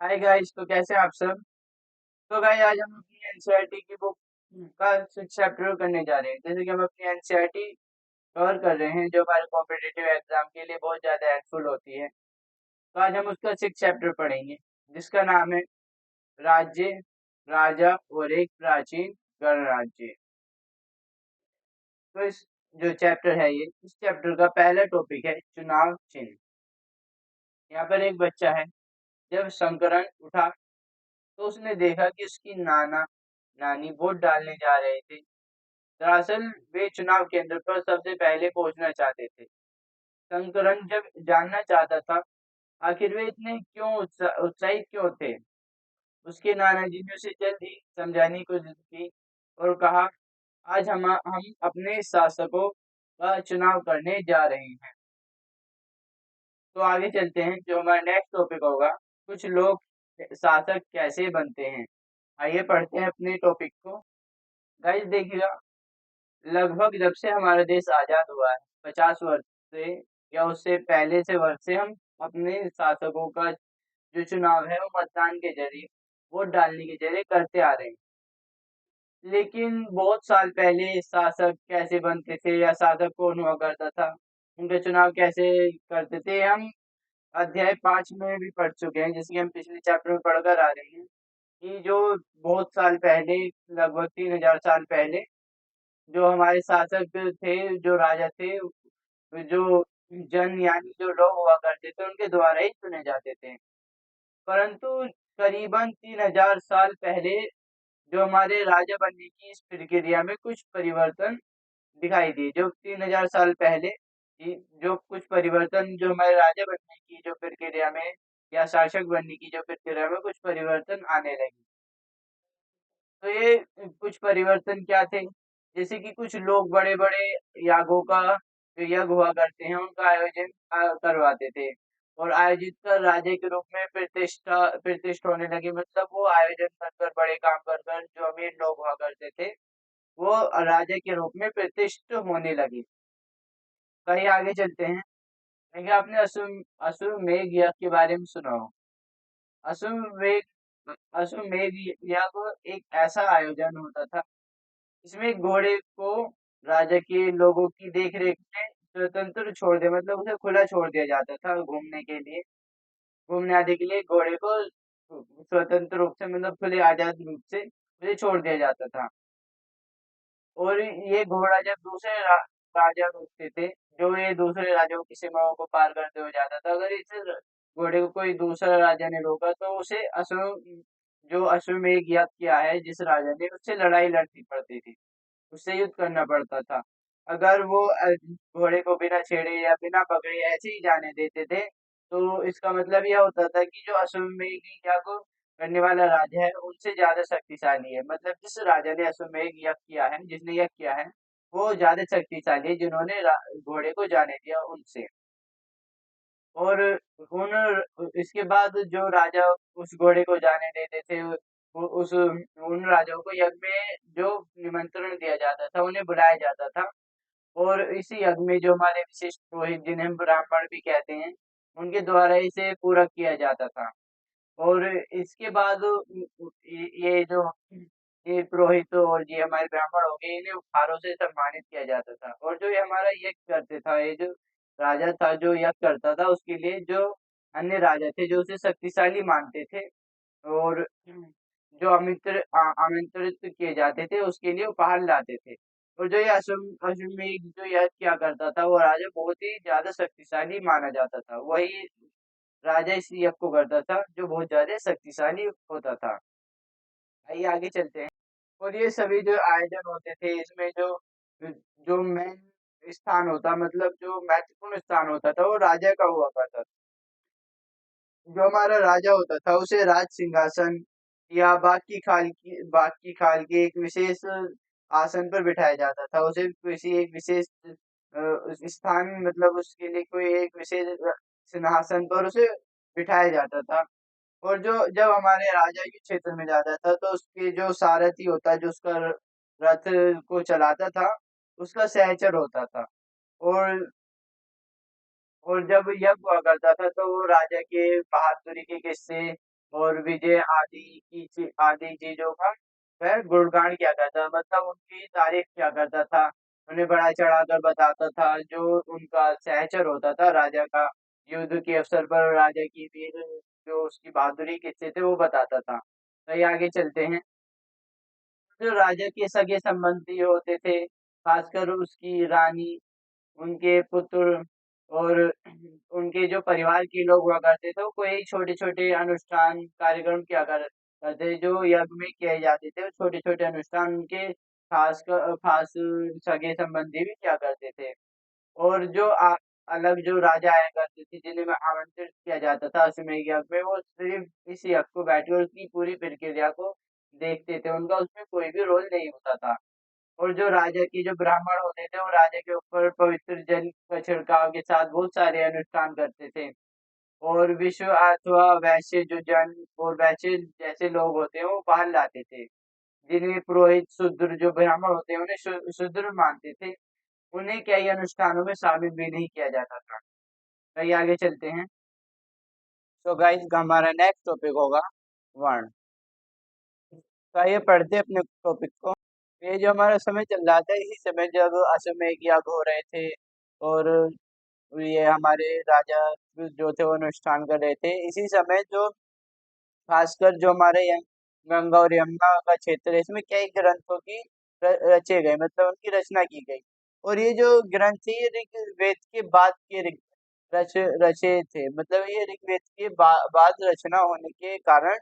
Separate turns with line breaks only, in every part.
Hi guys, तो कैसे हैं आप सब। तो गाइस आज हम अपनी एनसीईआरटी की बुक का 6 चैप्टर करने जा रहे हैं। जैसे कि हम अपनी एनसीईआरटी कवर कर रहे हैं जो हमारे कॉम्पिटिटिव एग्जाम के लिए बहुत ज़्यादा हेल्पफुल होती है। तो आज हम उसका 6 चैप्टर पढ़ेंगे जिसका नाम है राज्य, राजा और एक प्राचीन गणराज्य। तो इस जो चैप्टर है इस चैप्टर का पहला टॉपिक है चुनाव चिन्ह। यहाँ पर एक बच्चा है। जब संकरण उठा तो उसने देखा कि उसकी नाना नानी वोट डालने जा रहे थे। दरअसल वे चुनाव केंद्र पर सबसे पहले पहुंचना चाहते थे। शंकरन जब जानना चाहता था आखिर वे इतने क्यों उत्साहित क्यों थे। उसके नाना जी ने उसे जल्द ही समझाने की कोशिश की और कहा, आज हम अपने शासकों का चुनाव करने जा रहे हैं। तो आगे चलते हैं, जो हमारा नेक्स्ट टॉपिक होगा, कुछ लोग शासक कैसे बनते हैं। आइए पढ़ते हैं अपने टॉपिक को। गाइस देखिएगा, लगभग जब से हमारा देश आजाद हुआ है 50 वर्ष से या उससे पहले से वर्ष से हम अपने शासकों का जो चुनाव है वो मतदान के जरिए, वोट डालने के जरिए करते आ रहे हैं। लेकिन बहुत साल पहले शासक कैसे बनते थे या शासक कौन हुआ करता था, उनके चुनाव कैसे करते थे, हम अध्याय 5 में भी पढ़ चुके हैं। जैसे कि हम पिछले चैप्टर में पढ़कर आ रहे हैं कि जो बहुत साल पहले, लगभग 3000 साल पहले जो हमारे शासक थे, जो राजा थे, जो जन यानी जो लोग हुआ करते थे उनके द्वारा ही चुने जाते थे। परंतु करीबन 3000 साल पहले जो हमारे राजा बनने की इस प्रक्रिया में कुछ परिवर्तन दिखाई दिए। जो 3000 साल पहले जो कुछ परिवर्तन जो हमारे राजा बनने की जो प्रक्रिया में या शासक बनने की जो प्रक्रिया में कुछ परिवर्तन आने लगे। तो ये कुछ परिवर्तन क्या थे? जैसे कि कुछ लोग बड़े-बड़े यागों का जो यज्ञ हुआ करते हैं, उनका आयोजन करवाते थे और आयोजित कर राजे के रूप में प्रतिष्ठा होने लगी। मतलब वो आयोजन कर कर, बड़े काम कर कर जो अमीर लोग हुआ करते थे, वो राजे के रूप में प्रतिष्ठित होने लगे। कहीं आगे चलते हैं। देखिए, आपने अश्वमेध यज्ञ के बारे में सुना हो। अश्वमेध अश्वमेध यज्ञ एक ऐसा आयोजन होता था इसमें घोड़े को राजा के लोगों की देखरेख में स्वतंत्र छोड़ दिया, मतलब उसे खुला छोड़ दिया जाता था घूमने के लिए, घूमने आदि के लिए घोड़े को स्वतंत्र रूप से, मतलब खुले आजाद रूप से उसे छोड़ दिया जाता था। और ये घोड़ा जब दूसरे राजा रोकते थे, जो ये दूसरे राजाओं की सीमाओं को पार करते हुए जाता था, अगर इस घोड़े को कोई दूसरा राजा ने रोका तो उसे जो अश्वमेध यज्ञ किया है जिस राजा ने, उससे लड़ाई लड़नी पड़ती थी, उससे युद्ध करना पड़ता था। अगर वो घोड़े को बिना छेड़े या बिना पकड़े ऐसे ही जाने देते थे, तो इसका मतलब यह होता था कि जो अश्वमेध यज्ञ को करने वाला राजा है उनसे ज्यादा शक्तिशाली है। मतलब जिस राजा ने अश्वमेध यज्ञ किया है, जिसने यज्ञ किया है, वो ज्यादा शक्तिशाली है जिन्होंने घोड़े को जाने दिया उनसे। और इसके बाद जो राजा उस घोड़े को जाने देते थे, उस उन राजाओं को यज्ञ में जो निमंत्रण दिया जाता था, उन्हें बुलाया जाता था। और इसी यज्ञ में जो हमारे विशिष्ट पुरोहित, जिन्हें हम ब्राह्मण भी कहते हैं, उनके द्वारा इसे पूरा किया जाता था। और इसके बाद ये जो ये पुरोहित और ये हमारे ब्राह्मण हो गए, इन्हें उपहारों से सम्मानित किया जाता था। और जो ये हमारा यज्ञ करते था, ये जो राजा था जो यज्ञ करता था, उसके लिए जो अन्य राजा थे जो उसे शक्तिशाली मानते थे और जो आमंत्रित किए जाते थे उसके लिए उपहार लाते थे। और जो ये अश्वमेध जो यज्ञ किया करता था, वो राजा बहुत ही ज्यादा शक्तिशाली माना जाता था। वही राजा इस यज्ञ को करता था जो बहुत ज्यादा शक्तिशाली होता था। आइए आगे चलते हैं। और ये सभी जो आयोजन होते थे, इसमें जो जो मेन स्थान होता, मतलब जो महत्वपूर्ण स्थान होता था, वो राजा का हुआ करता था। जो हमारा राजा होता था उसे राज सिंहासन या बाग की खाल के एक विशेष आसन पर बिठाया जाता था। उसे किसी एक विशेष स्थान, मतलब उसके लिए कोई एक विशेष सिंहासन पर उसे बिठाया जाता था। और जो जब हमारे राजा के क्षेत्र में जाता था तो उसके जो सारथी होता, जो उसका रथ को चलाता था, उसका सहचर होता था। और जब यज्ञ हुआ करता था तो वो राजा के बहादुरी के किस्से और विजय आदि चीजों का वह गुणगान किया करता, मतलब उनकी तारीफ किया करता था। उन्हें बढ़ा चढ़ाकर बताता था, जो उनका सहचर होता था राजा का, युद्ध के अवसर पर राजा की वीर जो उसकी बहादुरी किस्से थे वो बताता था। तो ये आगे चलते हैं। जो राजा के सगे संबंधी होते थे, खासकर उसकी रानी, उनके पुत्र और उनके जो परिवार के लोग हुआ करते थे, वो कोई छोटे-छोटे अनुष्ठान कार्यक्रम किया करते, जो यज्ञ में किए जाते थे। छोटे-छोटे अनुष्ठान उनके खास सगे संबंधी भी किया करते थे। और जो अलग जो राजा आया करते थे, जिन्हें आमंत्रित किया जाता था अश्वमेध यज्ञ में, वो सिर्फ इस यज्ञ को बैठकर उसकी पूरी प्रक्रिया को देखते थे। उनका उसमें कोई भी रोल नहीं होता था। और जो राजा की जो ब्राह्मण होते थे, वो राजा के ऊपर पवित्र जल का छिड़काव के साथ बहुत सारे अनुष्ठान करते थे। और विश्व अथवा वैश्य जो जन और वैश्य जैसे लोग होते हैं, वो बाहर लाते थे, जिन्हें पुरोहित शूद्र जो ब्राह्मण होते हैं, उन्हें शूद्र मानते थे। उन्हें कई अनुष्ठानों में शामिल भी नहीं किया जाता था। कहीं आगे चलते हैं। तो गाइस हमारा नेक्स्ट टॉपिक होगा वर्ण। तो आइए पढ़ते हैं अपने टॉपिक को। ये जो हमारा समय चल रहा था, इसी समय जब अश्वमेध याग हो रहे थे और ये हमारे राजा जो थे वो अनुष्ठान कर रहे थे, इसी समय जो खासकर जो हमारे गंगा और यमुना का क्षेत्र है, इसमें कई ग्रंथों की रचे गए, मतलब उनकी रचना की गई। और ये जो ग्रंथ थे, ये ऋग्वेद के बाद के रचे थे, मतलब ये ऋग्वेद के बाद रचना होने के कारण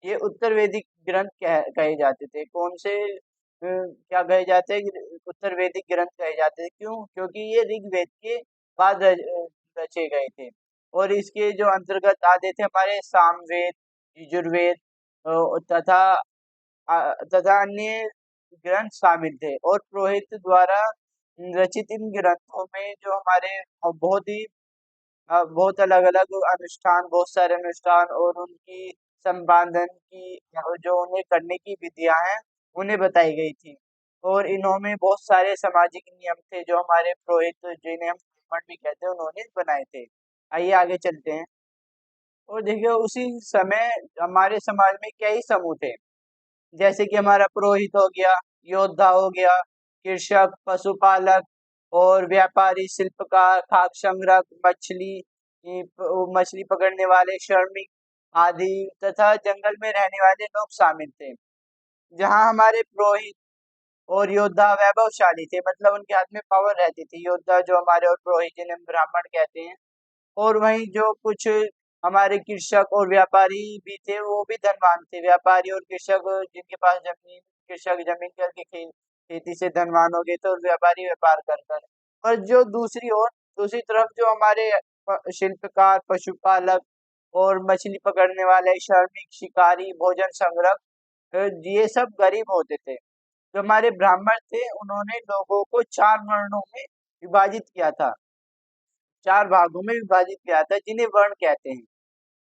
ये उत्तर वैदिक ग्रंथ कहे जाते थे। कौन से क्या कहे जाते हैं? उत्तर वैदिक ग्रंथ कहे जाते थे। क्यों? क्योंकि ये ऋग्वेद के बाद रचे गए थे। और इसके जो अंतर्गत आते थे हमारे सामवेद, यजुर्वेद तथा अन्य ग्रंथ शामिल थे। और पुरोहित द्वारा रचित इन ग्रंथों में जो हमारे बहुत अलग-अलग अनुष्ठान, बहुत सारे अनुष्ठान और उनकी संपादन की जो उन्हें करने की विधियाँ हैं, उन्हें बताई गई थी। और इन्होंने बहुत सारे सामाजिक नियम थे, जो हमारे पुरोहित जिन्हें हम ब्राह्मण भी कहते हैं, उन्होंने बनाए थे। आइए आगे चलते हैं। और देखिए उसी समय हमारे समाज में कई समूह थे, जैसे कि हमारा पुरोहित हो गया, योद्धा हो गया, कृषक, पशुपालक और व्यापारी, शिल्पकार, खाक संग्रह, मछली पकड़ने वाले, श्रमिक आदि तथा जंगल में रहने वाले लोग शामिल थे। जहाँ हमारे पुरोहित और योद्धा वैभवशाली थे, मतलब उनके हाथ में पावर रहती थी। योद्धा जो हमारे और पुरोहित जिन्हें हम ब्राह्मण कहते हैं। और वहीं जो कुछ हमारे कृषक और व्यापारी भी थे, वो भी धनवान थे। व्यापारी और कृषक जिनके पास जमीन, कृषक जमीन करके खेती से धनवान हो गए थे, और व्यापारी व्यापार कर कर। और जो दूसरी तरफ जो हमारे शिल्पकार, पशुपालक और मछली पकड़ने वाले, श्रमिक, शिकारी, भोजन संग्रह, ये सब गरीब होते थे। जो हमारे ब्राह्मण थे, उन्होंने लोगों को 4 वर्णों में विभाजित किया था। 4 भागों में विभाजित किया था, जिन्हें वर्ण कहते हैं।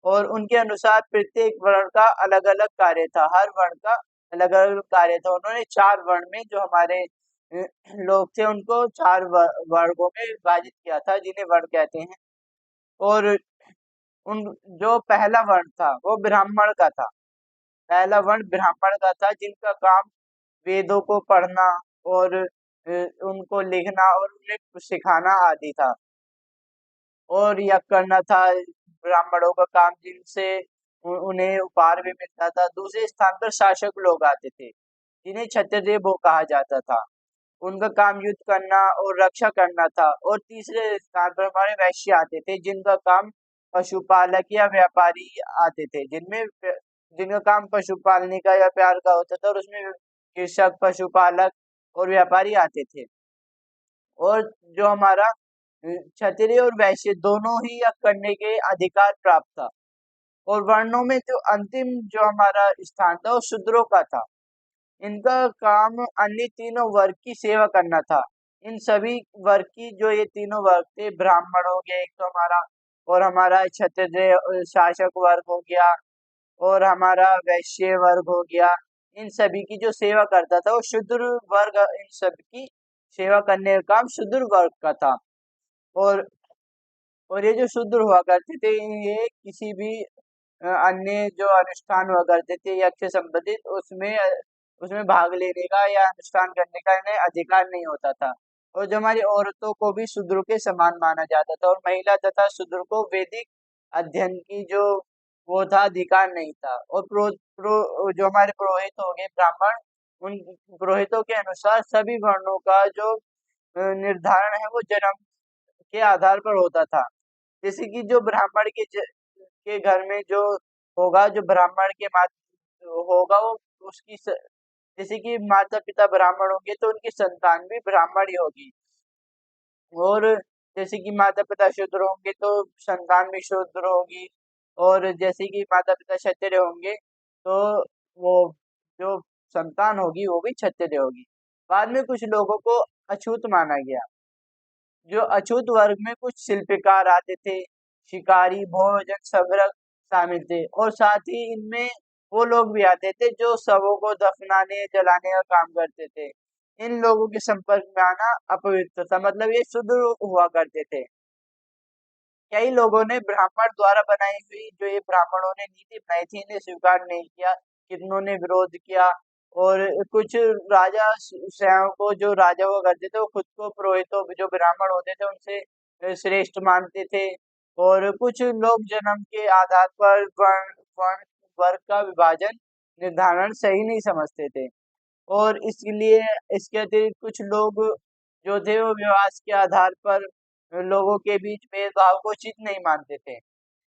और उनके अनुसार प्रत्येक वर्ण का अलग-अलग कार्य था। हर वर्ण का अलग-अलग कार्य था। उन्होंने 4 वर्ण में जो हमारे लोग थे, उनको 4 वर्गों में विभाजित किया था, जिन्हें वर्ण कहते हैं। और उन जो पहला वर्ण था, वो ब्राह्मण का था। पहला वर्ण ब्राह्मण का था, जिनका काम वेदों को पढ़ना और उनको लिखना और उन्हें सिखाना आदि था। और यज्ञ करना था ब्राह्मणों का काम, जिनसे उन्हें उपहार भी मिलता था। दूसरे स्थान पर शासक लोग आते थे, जिन्हें क्षत्रिय वो कहा जाता था। उनका काम युद्ध करना और रक्षा करना था। और तीसरे स्थान पर हमारे वैश्य आते थे, जिनका काम पशुपालक या व्यापारी आते थे, जिनका काम पशु पालने का या प्यार का होता था। और उसमें कृषक, पशुपालक और व्यापारी आते थे। और जो हमारा क्षत्रिय और वैश्य दोनों ही यह करने के अधिकार प्राप्त था। और वर्णों में जो अंतिम जो हमारा स्थान था, वो शूद्रों का था। इनका काम अन्य तीनों वर्ग की सेवा करना था। इन सभी वर्ग की जो ये तीनों वर्ग थे, ब्राह्मण हो गया एक तो हमारा, और हमारा क्षत्रिय शासक वर्ग हो गया, और हमारा वैश्य वर्ग हो गया। इन सभी की जो सेवा करता था, वो शूद्र वर्ग इन सब की सेवा करने का काम शूद्र वर्ग का था। और ये जो शूद्र हुआ करते थे, ये किसी भी अन्य जो अनुष्ठान हुआ करते थे यज्ञ से संबंधित, उसमें उसमें भाग लेने का या अनुष्ठान करने का इन्हें अधिकार नहीं होता था। और जो हमारी औरतों को भी शूद्रों के समान माना जाता था, और महिला तथा शूद्र को वैदिक अध्ययन की जो वो था अधिकार नहीं था। और जो हमारे पुरोहित हो गए ब्राह्मण, उन पुरोहितों के अनुसार सभी वर्णों का जो निर्धारण है वो जन्म के आधार पर होता था। जैसे कि जो ब्राह्मण के घर में जो होगा, जो ब्राह्मण के मात होगा वो उसकी जैसे कि माता पिता ब्राह्मण होंगे तो उनकी संतान भी ब्राह्मण ही होगी। और जैसे कि माता पिता शूद्र होंगे तो संतान भी शूद्र होगी। और जैसे कि माता पिता क्षत्रिय होंगे तो वो जो संतान होगी वो भी क्षत्रिय होगी। बाद में कुछ लोगों को अछूत माना गया। जो अछूत वर्ग में कुछ शिल्पकार आते थे, शिकारी, भोजन संग्रह शामिल थे, और साथ ही इनमें वो लोग भी आते थे जो शवों को दफनाने जलाने का काम करते थे। इन लोगों के संपर्क में आना अपवित्र था, मतलब ये शुद्ध हुआ करते थे। कई लोगों ने ब्राह्मण द्वारा बनाई हुई जो ये ब्राह्मणों ने नीति बनाई थी इन्हें स्वीकार नहीं किया, कितनों ने विरोध किया। और कुछ राजा स्वयं को जो राजा हुआ करते थे वो खुद को पुरोहितों जो ब्राह्मण होते थे उनसे श्रेष्ठ मानते थे। और कुछ लोग जन्म के आधार पर वर्ण वर्ग का विभाजन निर्धारण सही नहीं समझते थे। और इसलिए इसके अतिरिक्त कुछ लोग जो थे वो विवाह के आधार पर लोगों के बीच भेदभाव को उचित नहीं मानते थे।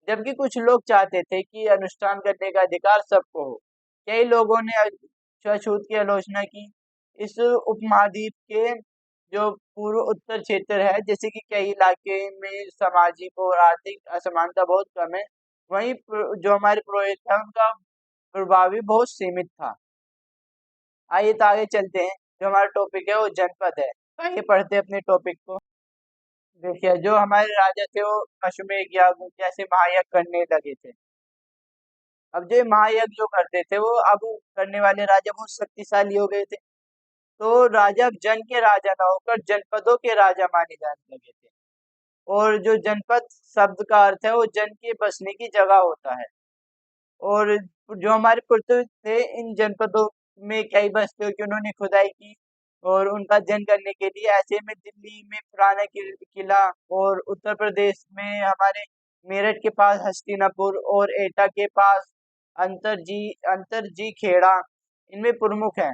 जबकि कुछ लोग चाहते थे कि अनुष्ठान करने का अधिकार सबको हो। कई लोगों ने छूत की आलोचना की। इस उपमहाद्वीप के जो पूर्व उत्तर क्षेत्र है, जैसे कि कई इलाके में सामाजिक और आर्थिक असमानता बहुत कम है, वहीं जो हमारे पुरोहित है उनका प्रभाव भी बहुत सीमित था। आइए तो आगे चलते हैं। जो हमारा टॉपिक है वो जनपद है। तो आइए पढ़ते हैं अपने टॉपिक को। देखिए, जो हमारे राजा थे वो अश्वमेध याग जैसे महायज्ञ करने लगे थे। अब जो ये महायज्ञ जो करते थे वो अब करने वाले राजा बहुत शक्तिशाली हो गए थे। तो राजा अब जन के राजा ना होकर जनपदों के राजा माने जाने लगे थे। और जो जनपद शब्द का अर्थ है वो जन के बसने की जगह होता है। और जो हमारे पुर्तगाल थे इन जनपदों में कई बस्तियों की उन्होंने खुदाई की और उनका अध्ययन करने के लिए। ऐसे में दिल्ली में पुराना किला, और उत्तर प्रदेश में हमारे मेरठ के पास हस्तिनापुर, और एटा के पास अंतरजी खेड़ा इनमें प्रमुख हैं।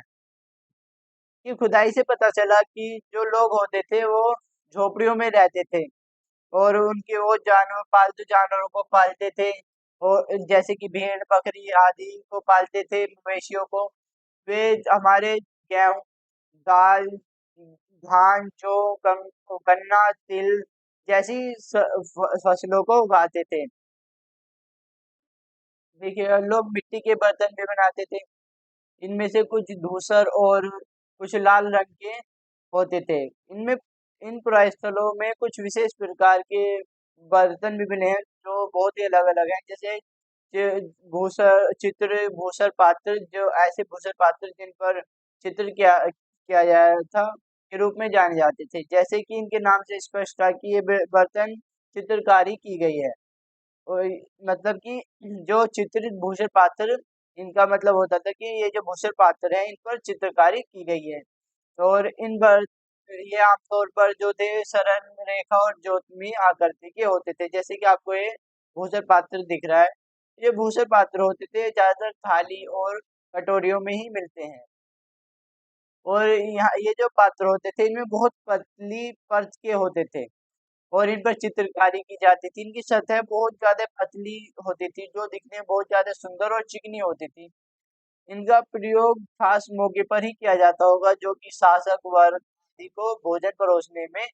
कि खुदाई से पता चला कि जो लोग होते थे वो झोपड़ियों में रहते थे, और उनके वो जानवर पालतू जानवरों को पालते थे। और जैसे कि भेड़ बकरी आदि को पालते थे, मवेशियों को। वे हमारे गेहूं, दाल, धान, जौ, गन्ना, तिल जैसी फसलों को उगाते थे। देखिए, लोग मिट्टी के बर्तन भी बनाते थे। इनमें से कुछ धूसर और कुछ लाल रंग के होते थे। इनमें इन पुरास्थलों में कुछ विशेष प्रकार के बर्तन भी मिले हैं जो बहुत ही अलग अलग हैं। जैसे भूसर पात्र, जो ऐसे भूसर पात्र जिन पर चित्र किया गया था के रूप में जाने जाते थे। जैसे कि इनके नाम से स्पष्ट था कि ये बर्तन चित्रकारी की गई है। और मतलब कि जो चित्रित भूषण पात्र, इनका मतलब होता था कि ये जो भूषण पात्र है इन पर चित्रकारी की गई है। और इन पर ये आमतौर पर जो थे सरल रेखा और ज्योतिर्मयी आकृति के होते थे। जैसे कि आपको ये भूषण पात्र दिख रहा है, ये भूषण पात्र होते थे, ज्यादातर थाली और कटोरियों में ही मिलते हैं। और यहाँ ये जो पात्र होते थे इनमें बहुत पतली परत के होते थे, और इन पर चित्रकारी की जाती थी। इनकी सतह बहुत ज्यादा पतली होती थी जो दिखने में बहुत ज्यादा सुंदर और चिकनी होती थी। इनका प्रयोग खास मौके पर ही किया जाता होगा, जो कि शासक वर्ग आदि को भोजन परोसने में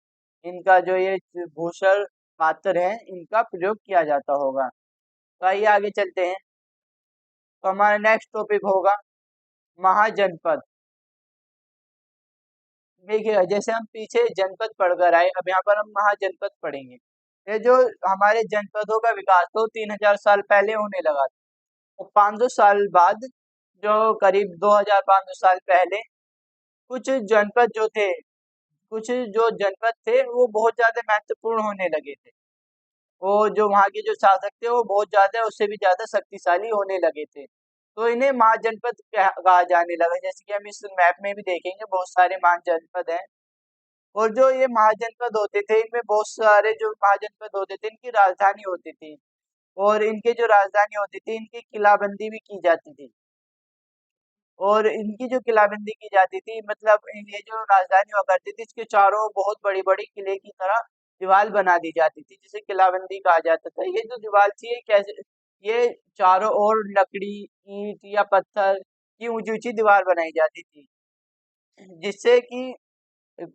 इनका जो ये भूषण पात्र है इनका प्रयोग किया जाता होगा। तो आइए आगे चलते हैं। तो हमारा नेक्स्ट टॉपिक होगा महाजनपद। देखिए, जैसे हम पीछे जनपद पढ़कर आए, अब यहाँ पर हम महाजनपद पढ़ेंगे। ये जो हमारे जनपदों का विकास तो 3000 साल पहले होने लगा था। और 500 साल बाद, जो करीब 2500 साल पहले, कुछ जनपद जो थे कुछ जो जनपद थे वो बहुत ज्यादा महत्वपूर्ण होने लगे थे। वो जो वहाँ के जो शासक थे वो बहुत ज़्यादा उससे भी ज़्यादा शक्तिशाली होने लगे थे। तो इन्हें महाजनपद कहा जाने लगा, जैसे कि हम इस मैप में भी देखेंगे बहुत सारे महाजनपद हैं। और जो ये महाजनपद होते थे इनमें बहुत सारे जो महाजनपद होते थे इनकी राजधानी होती थी। और इनके जो राजधानी होती थी इनकी किलाबंदी भी की जाती थी। और इनकी जो किलाबंदी की जाती थी मतलब ये जो राजधानी हुआ करती थी इसके चारों ओर बहुत बड़ी-बड़ी किले की तरह दीवार बना दी जाती थी जिसे किलाबंदी कहा जाता था। ये जो दीवार थी ये कैसे ये चारों ओर लकड़ी, ईंट या पत्थर की ऊंची-ऊंची दीवार बनाई जाती थी जिससे कि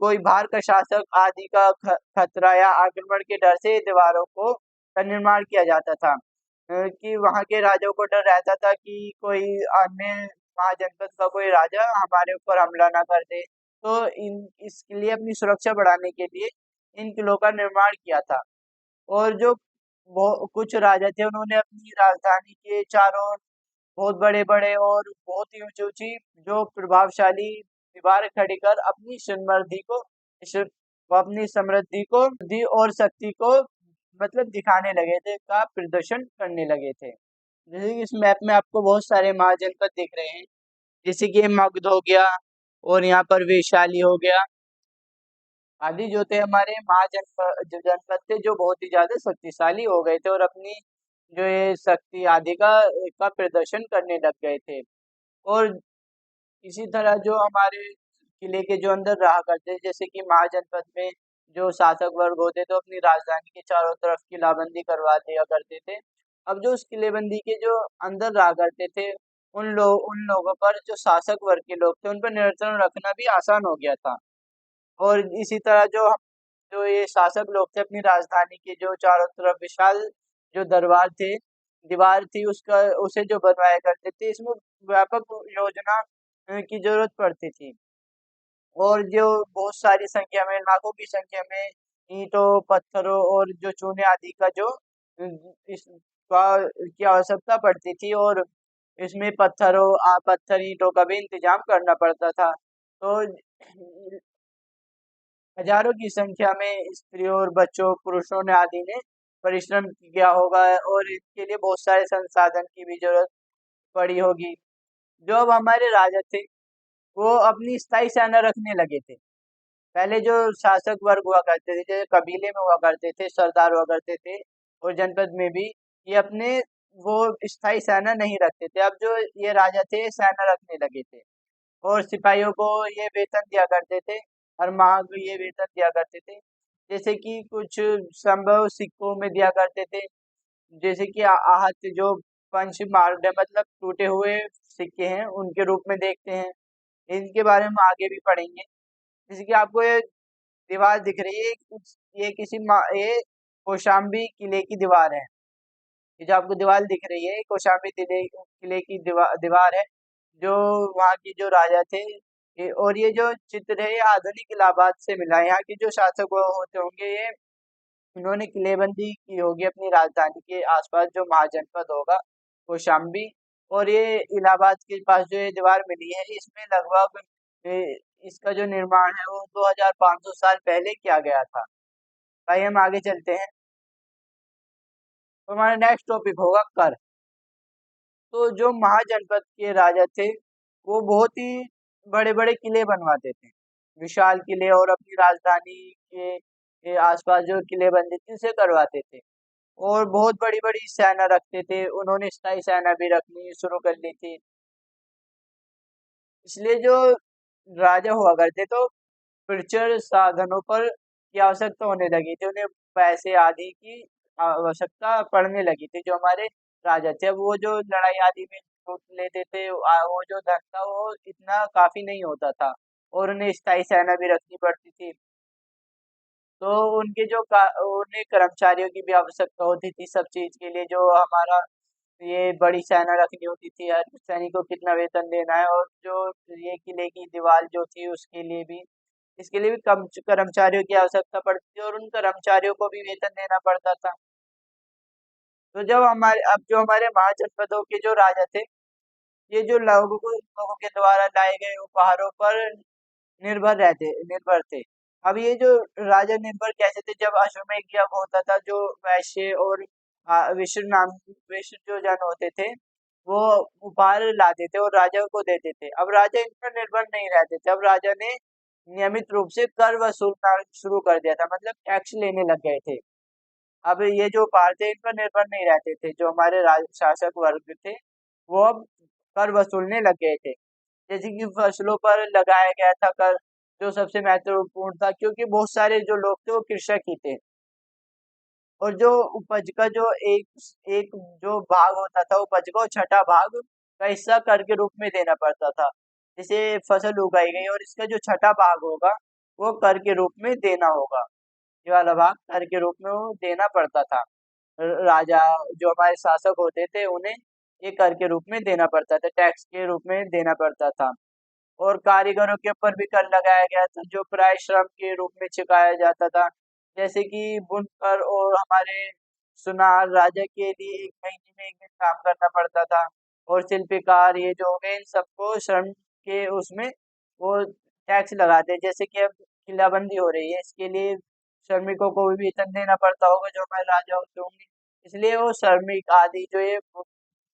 कोई बाहर का शासक आदि का खतरा या आक्रमण के डर से दीवारों को का निर्माण किया जाता था। कि वहाँ के राजाओं को डर रहता था कि कोई अन्य महाजनपद का कोई राजा हमारे ऊपर हमला ना कर दे। तो इन इसके लिए अपनी सुरक्षा बढ़ाने के लिए इन किलों का निर्माण किया था। और जो वो कुछ राजा थे उन्होंने अपनी राजधानी के चारों ओर बहुत बड़े-बड़े और बहुत ही ऊँची-ऊँची जो प्रभावशाली दीवार खड़ी कर अपनी वो अपनी समृद्धि को दी और शक्ति को मतलब दिखाने लगे थे का प्रदर्शन करने लगे थे। जैसे कि इस मैप में आपको बहुत सारे महाजनपद दिख रहे हैं, जैसे कि ये मगध हो गया और यहाँ पर वैशाली हो गया आदि जो थे हमारे जो जनपद थे जो बहुत ही ज़्यादा शक्तिशाली हो गए थे और अपनी जो ये शक्ति आदि का प्रदर्शन करने लग गए थे। और इसी तरह जो हमारे किले के जो अंदर रहा करते थे जैसे कि महाजनपद में जो शासक वर्ग होते थे अपनी राजधानी के चारों तरफ किलाबंदी करवा दिया करते थे। अब जो उस किलेबंदी के जो अंदर रहा करते थे उन लोगों पर जो शासक वर्ग के लोग थे उन पर नियंत्रण रखना भी आसान हो गया था। और इसी तरह जो ये शासक लोग थे अपनी राजधानी के जो चारों तरफ विशाल जो दरबार थे दीवार थी उसका उसे जो बनवाया करते थे इसमें व्यापक योजना की जरूरत पड़ती थी। और जो बहुत सारी संख्या में लाखों की संख्या में ईंटों, पत्थरों और जो चूने आदि का जो इस की आवश्यकता पड़ती थी और इसमें पत्थर ईंटों का भी इंतजाम करना पड़ता था। तो हजारों की संख्या में स्त्रियों और बच्चों, पुरुषों ने आदि ने परिश्रम किया होगा और इसके लिए बहुत सारे संसाधन की भी जरूरत पड़ी होगी। जो अब हमारे राजा थे, वो अपनी स्थायी सेना रखने लगे थे। पहले जो शासक वर्ग हुआ करते थे, जैसे कबीले में हुआ करते थे, सरदार हुआ करते थे और जनपद में भी ये अपने वो स्थायी सेना नहीं रखते थे। अब जो ये राजा थे, सेना रखने लगे थे। और सिपाहियों को ये वेतन दिया करते थे, हर माह को ये वेतन दिया करते थे। जैसे कि कुछ संभव सिक्कों में दिया करते थे, जैसे कि आहत जो पंच मार्ग है मतलब टूटे हुए सिक्के हैं, उनके रूप में देखते हैं। इनके बारे में आगे भी पढ़ेंगे। जैसे कि आपको ये दीवार दिख रही है, ये कौशाम्बी किले की दीवार है। ये जो आपको दीवार दिख रही है, कौशाम्बी किले की दीवार है। जो वहाँ के जो राजा थे और ये जो चित्र है ये आधुनिक इलाहाबाद से मिला है। यहाँ के जो शासक होते होंगे ये इन्होंने किलेबंदी की होगी अपनी राजधानी के आसपास जो महाजनपद होगा कौशाम्बी। और ये इलाहाबाद के पास जो ये दीवार मिली है इसमें लगभग इसका जो निर्माण है वो 2500 साल पहले किया गया था। भाई हम आगे चलते हैं तो हमारा नेक्स्ट टॉपिक होगा कर। तो जो महाजनपद के राजा थे वो बहुत ही बड़े-बड़े किले बनवाते थे। विशाल किले और अपनी राजधानी के आसपास जो किलेबंदी थी उसे करवाते थे। और बहुत बड़ी-बड़ी सेना रखते थे। उन्होंने स्थायी सेना भी रखनी शुरू कर दी थी। इसलिए जो राजा हुआ करते तो प्रचुर साधनों पर की आवश्यकता होने लगी थी। उन्हें पैसे आदि की आवश्यकता पड़ने लगी थी। जो हमारे राजा थे वो जो लड़ाई आदि में लूट लेते थे वो जो धन था वो इतना काफ़ी नहीं होता था और उन्हें स्थायी सेना भी रखनी पड़ती थी। तो उन्हें कर्मचारियों की भी आवश्यकता होती थी सब चीज़ के लिए जो हमारा ये बड़ी सेना रखनी होती थी, हर सैनिक को कितना वेतन देना है और जो ये किले की दीवार जो थी उसके लिए भी इसके लिए भी कम कर्मचारियों की आवश्यकता पड़ती थी और उन कर्मचारियों को भी वेतन देना पड़ता था। तो अब जो हमारे महाजनपदों के जो राजा थे, ये जो लोगों के द्वारा लाए गए उपहारों पर निर्भर थे। अब ये जो राजा निर्भर कैसे थे, जब अश्वमेध यज्ञ होता था, जो वैश्य और विष्णु जो जन होते थे, वो उपहार लाते थे और राजा को देते थे। अब राजा इन पर निर्भर नहीं रहते थे। अब राजा ने नियमित रूप से कर वसूलना शुरू कर दिया था, मतलब टैक्स लेने लग गए थे। अब ये जो उपहार थे इन पर निर्भर नहीं रहते थे, जो हमारे शासक वर्ग थे वो अब कर वसूलने लग गए थे। जैसे कि फसलों पर लगाया गया था कर, जो सबसे महत्वपूर्ण था, क्योंकि बहुत सारे जो लोग थे वो कृषक ही थे। और जो उपज का जो एक एक जो भाग होता था उपज का, वो छठा भाग का हिस्सा कर के रूप में देना पड़ता था। जैसे फसल उगाई गई और इसका जो छठा भाग होगा वो कर के रूप में देना होगा। ये वाला भाग कर के रूप में वो देना पड़ता था। राजा जो हमारे शासक होते थे उन्हें ये कर के रूप में देना पड़ता था, टैक्स के रूप में देना पड़ता था। और कारीगरों के ऊपर भी कर लगाया गया था, जो प्राय श्रम के रूप में चुकाया जाता था। जैसे कि बुनकर और हमारे सुनार राजा के लिए एक महीने में एक दिन काम करना पड़ता था। और शिल्पकार ये जो हो गए, इन सबको श्रम के उसमें वो टैक्स लगाते हैं। जैसे कि अब किलाबंदी हो रही है, इसके लिए श्रमिकों को भी वेतन देना पड़ता होगा, जो हमारे राजा होते होंगे। इसलिए वो श्रमिक आदि जो ये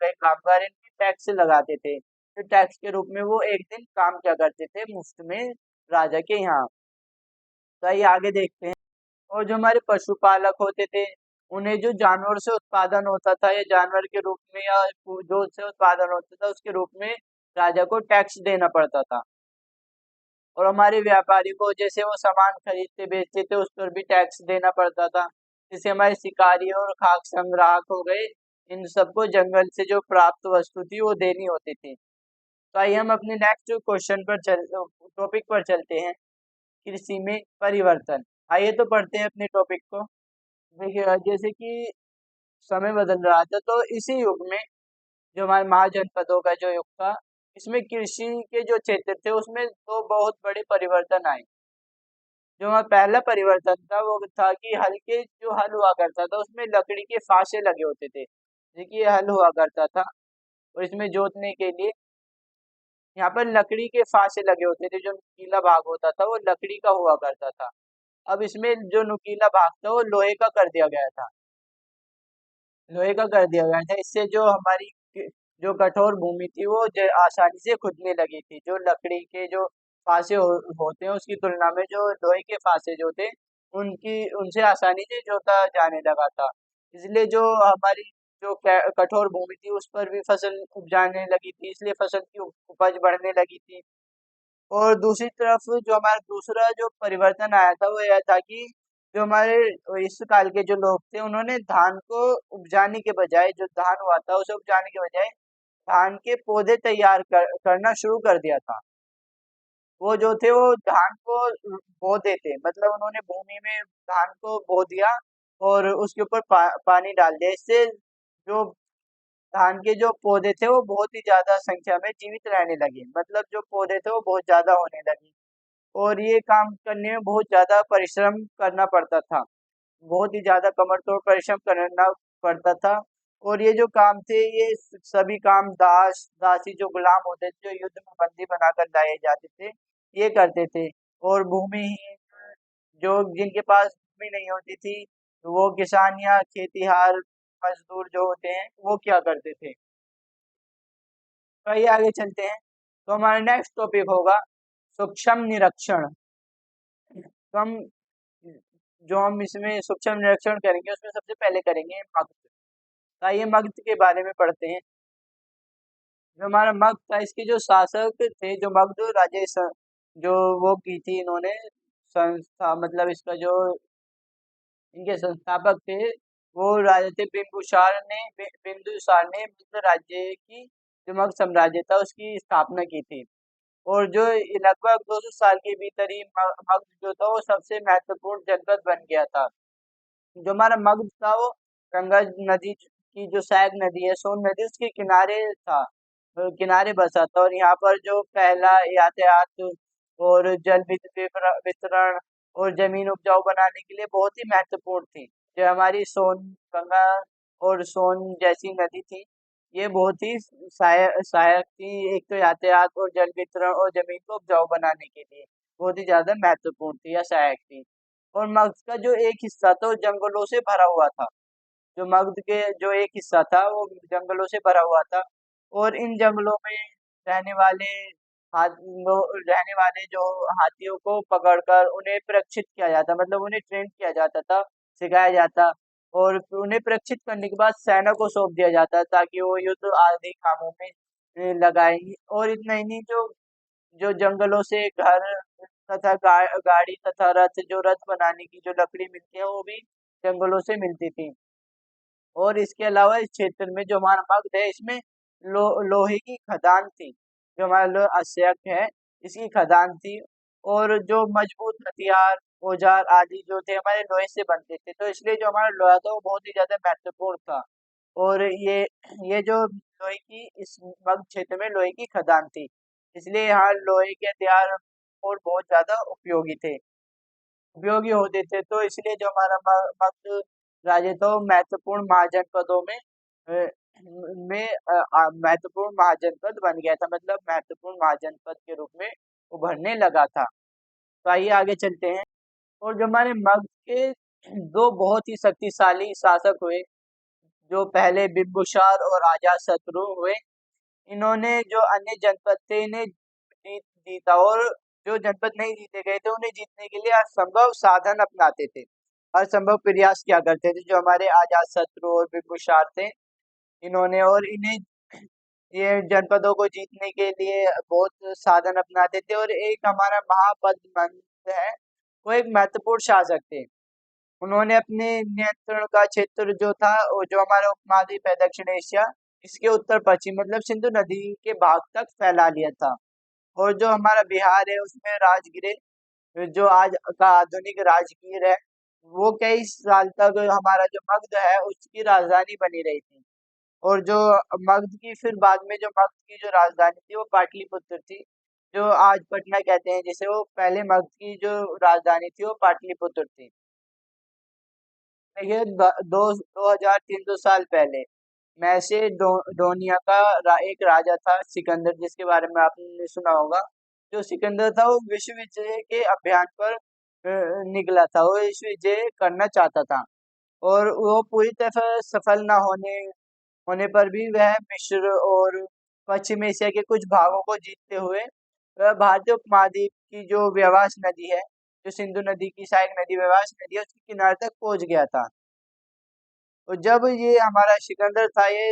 कई कामगार इनकी टैक्स लगाते थे, तो टैक्स के रूप में वो एक दिन काम किया करते थे मुफ्त में राजा के यहाँ। तो आइए आगे देखते हैं। और जो हमारे पशुपालक होते थे, उन्हें जो जानवर से उत्पादन होता था या जानवर के रूप में या दूध से उत्पादन होता था, उसके रूप में राजा को टैक्स देना पड़ता था। और हमारे व्यापारी को जैसे वो सामान खरीदते बेचते थे, उस पर भी टैक्स देना पड़ता था। जैसे हमारे शिकारी और खाक संग्राहक हो गए, इन सबको जंगल से जो प्राप्त वस्तु थी वो देनी होती थी। तो आइए हम अपने नेक्स्ट क्वेश्चन पर टॉपिक पर चलते हैं, कृषि में परिवर्तन। आइए तो पढ़ते हैं अपने टॉपिक को। देखिए, जैसे कि समय बदल रहा था, तो इसी युग में जो हमारे महाजनपदों का जो युग था, इसमें कृषि के जो क्षेत्र थे उसमें तो बहुत बड़े परिवर्तन आए। जो हमारा पहला परिवर्तन था वो था कि जो हल हुआ करता था उसमें लकड़ी के फाशे लगे होते थे। देखिए, हल हुआ करता था और इसमें जोतने के लिए यहाँ पर लकड़ी के फाशे लगे होते थे। जो नुकीला भाग होता था वो लकड़ी का हुआ करता था। अब इसमें जो नुकीला भाग था वो लोहे का कर दिया गया था। लोहे का कर दिया गया था, इससे जो हमारी जो कठोर भूमि थी वो आसानी से खुदने लगी थी। जो लकड़ी के जो फांसे होते हैं उसकी तुलना में जो लोहे के फांसे जो थे, उनकी उनसे आसानी से जोता जाने लगा था। इसलिए जो हमारी जो कठोर भूमि थी उस पर भी फसल उपजाने लगी थी, इसलिए फसल की उपज बढ़ने लगी थी। और दूसरी तरफ जो हमारा दूसरा जो परिवर्तन आया था वो यह था कि जो हमारे इस काल के जो लोग थे, उन्होंने धान को उपजाने के बजाय, जो धान हुआ था उसे उपजाने के बजाय धान के पौधे तैयार करना शुरू कर दिया था। वो जो थे वो धान को बो देते, मतलब उन्होंने भूमि में धान को बो दिया और उसके ऊपर पानी डाल दिया। इससे जो धान के जो पौधे थे वो बहुत ही ज्यादा संख्या में जीवित रहने लगे, मतलब जो पौधे थे वो बहुत ज्यादा होने लगे। और ये काम करने में बहुत ज्यादा परिश्रम करना पड़ता था, बहुत ही ज्यादा कमर तोड़ परिश्रम करना पड़ता था। और ये जो काम थे ये सभी काम दासी जो गुलाम होते थे, जो युद्ध में बंदी बनाकर लाए जाते थे, ये करते थे। और भूमिहीन जो जिनके पास भूमि नहीं होती थी, वो किसान या खेतीहार मजदूर जो होते हैं वो क्या करते थे। तो आइए आगे चलते हैं। तो हमारा नेक्स्ट टॉपिक होगा सूक्ष्म निरीक्षण। तो जो हम इसमें सूक्ष्म निरीक्षण करेंगे उसमें सबसे पहले करेंगे मगध। तो आइए मगध के बारे में पढ़ते हैं। जो हमारा मगध था, इसके जो शासक थे, जो मगध राज्य जो वो की थी इन्होंने संस्था, मतलब इसका जो इनके संस्थापक थे वो राजा थे बिंदुसार ने मगध राज्य की, जो मगध साम्राज्य था उसकी स्थापना की थी। और जो लगभग 200 साल के भीतर ही मगध जो था वो सबसे महत्वपूर्ण जनपद बन गया था। जो हमारा मगध था वो गंगा नदी की जो सहायक नदी है, सोन नदी, उसके किनारे था, किनारे बसा था। और यहाँ पर जो पहला यातायात और जल वितरण और जमीन उपजाऊ बनाने के लिए बहुत ही महत्वपूर्ण थी। जो हमारी सोन गंगा और सोन जैसी नदी थी, ये बहुत ही सहायक थी, एक तो यातायात और जल वितरण और जमीन को उपजाऊ बनाने के लिए। बहुत ही ज्यादा महत्वपूर्ण थी या सहायक थी। और मगध का जो एक हिस्सा था वो जंगलों से भरा हुआ था। जो मगध के जो एक हिस्सा था वो जंगलों से भरा हुआ था। और इन जंगलों में रहने वाले रहने वाले जो हाथियों को पकड़कर उन्हें प्रशिक्षित किया जाता, मतलब उन्हें ट्रेन किया जाता था, सिखाया जाता। और फिर उन्हें प्रशिक्षित करने के बाद सेना को सौंप दिया जाता ताकि वो युद्ध आदि कामों में लगाएंगे। और इतना ही नहीं, जो जो जंगलों से घर तथा गाड़ी तथा रथ, जो रथ बनाने की जो लकड़ी मिलती है वो भी जंगलों से मिलती थी। और इसके अलावा इस क्षेत्र में जो हमारा मगध है इसमें लोहे की खदान थी। जो हमारा अश्यक है इसकी खदान थी। और जो मजबूत हथियार, औजार आदि जो थे हमारे लोहे से बनते थे, तो इसलिए जो हमारा लोहा था वो बहुत ही ज्यादा महत्वपूर्ण था। और ये जो लोहे की इस मगध क्षेत्र में लोहे की खदान थी, इसलिए यहाँ लोहे के हथियार और बहुत ज्यादा उपयोगी होते थे। तो इसलिए जो हमारा मगध राज्य था वो महत्वपूर्ण महाजनपदों में महत्वपूर्ण महाजनपद बन गया था, मतलब महत्वपूर्ण महाजनपद के रूप में उभरने लगा था। तो आइए आगे चलते हैं। और जो हमारे मगध के दो बहुत ही शक्तिशाली शासक हुए, जो पहले बिंदुसार और अजातशत्रु हुए। इन्होंने जो अन्य जनपद थे इन्हें जीता। और जो जनपद नहीं जीते गए थे उन्हें जीतने के लिए असंभव साधन अपनाते थे, असंभव प्रयास किया करते थे जो हमारे अजात शत्रु और बिंदुसार थे इन्होंने। और इन्हें ये जनपदों को जीतने के लिए बहुत साधन अपनाते थे। और एक हमारा महापद्मनंद है, वो एक महत्वपूर्ण शासक थे। उन्होंने अपने नियंत्रण का क्षेत्र जो था वो जो हमारा उपमहाद्वीप है दक्षिण एशिया, इसके उत्तर पश्चिम मतलब सिंधु नदी के भाग तक फैला लिया था। और जो हमारा बिहार है उसमें राजगीर, जो आज का आधुनिक राजगीर है, वो कई साल तक हमारा जो मगध है उसकी राजधानी बनी रही थी। और जो मगध की फिर बाद में जो मगध की जो राजधानी थी वो पाटलिपुत्र थी, जो आज पटना कहते हैं, जिसे वो पहले मगध की जो राजधानी थी वो पाटलिपुत्र थी। ये 2300 साल पहले मैसेडोनिया का एक राजा था सिकंदर, जिसके बारे में आपने सुना होगा। जो सिकंदर था वो विश्व विजय के अभियान पर निकला था, वो विश्व विजय करना चाहता था। और वो पूरी तरह सफल न होने पर भी वह मिस्र और पश्चिम एशिया के कुछ भागों को जीतते हुए वह भारतीय उपमहाद्वीप की जो व्यास नदी है, जो सिंधु नदी की सहायक नदी व्यास नदी है, उसके किनारे तक पहुंच गया था। तो जब ये हमारा सिकंदर था ये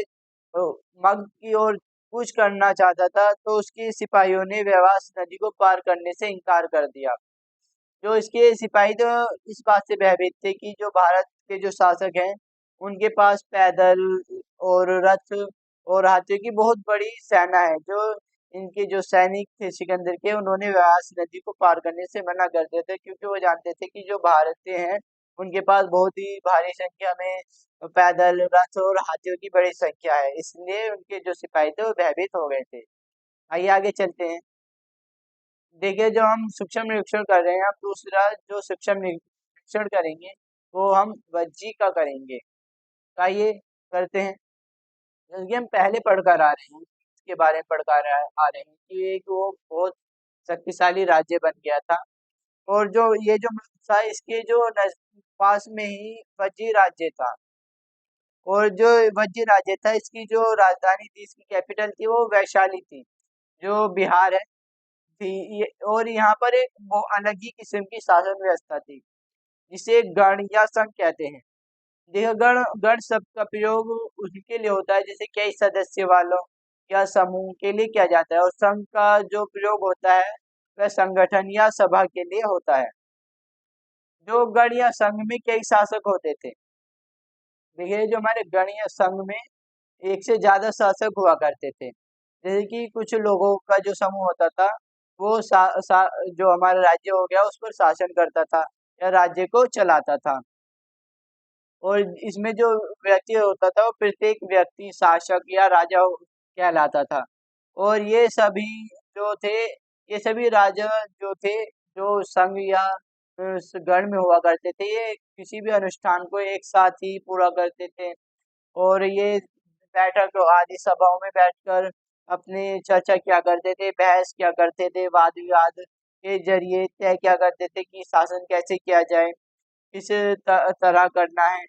मगध की ओर कूच करना चाहता था, तो उसके सिपाहियों ने व्यास नदी को पार करने से इनकार कर दिया। जो इसके सिपाही तो इस बात से भयभीत थे कि जो भारत के जो शासक हैं उनके पास पैदल और रथ और हाथियों की बहुत बड़ी सेना है। जो इनके जो सैनिक थे सिकंदर के, उन्होंने व्यास नदी को पार करने से मना कर दिया था, क्योंकि वो जानते थे कि जो भारतीय हैं उनके पास बहुत ही भारी संख्या में पैदल रथ और हाथियों की बड़ी संख्या है, इसलिए उनके जो सिपाही थे वो भयभीत हो गए थे। आइए आगे चलते हैं। देखिए, जो हम सूक्ष्म निरीक्षण कर रहे हैं, अब दूसरा जो सूक्ष्म निरीक्षण करेंगे वो हम वज्जी का करेंगे। तो आइए करते हैं। जैसे कि हम पहले पढ़कर आ रहे हैं, इसके बारे में पढ़कर आ रहे हैं कि एक वो बहुत शक्तिशाली राज्य बन गया था। और जो ये जो मुल्क था इसके जो पास में ही वज्जी राज्य था। और जो वज्जी राज्य था इसकी जो राजधानी थी, इसकी कैपिटल थी वो वैशाली थी, जो बिहार है थी। और यहाँ पर एक वो अलग ही किस्म की शासन व्यवस्था थी, जिसे गण या संघ कहते हैं। देखो, गण गण शब्द का प्रयोग उसके लिए होता है जैसे कई सदस्य वालों या समूह के लिए किया जाता है। और संघ का जो प्रयोग होता है वह संगठन या सभा के लिए होता है। जो गण या संघ में कई शासक होते थे। देखिए, जो हमारे गण या संघ में एक से ज्यादा शासक हुआ करते थे। जैसे कि कुछ लोगों का जो समूह होता था वो जो हमारा राज्य हो गया उस पर शासन करता था या राज्य को चलाता था। और इसमें जो व्यक्ति होता था वो प्रत्येक व्यक्ति शासक या राजा कहलाता था। और ये सभी जो थे, ये सभी राजा जो थे, जो संघ या गण में हुआ करते थे, ये किसी भी अनुष्ठान को एक साथ ही पूरा करते थे। और ये बैठक आदि सभाओं में बैठकर अपनी चर्चा किया करते थे, बहस किया करते थे, वाद विवाद के जरिए तय किया करते थे कि शासन कैसे किया जाए, किस तरह करना है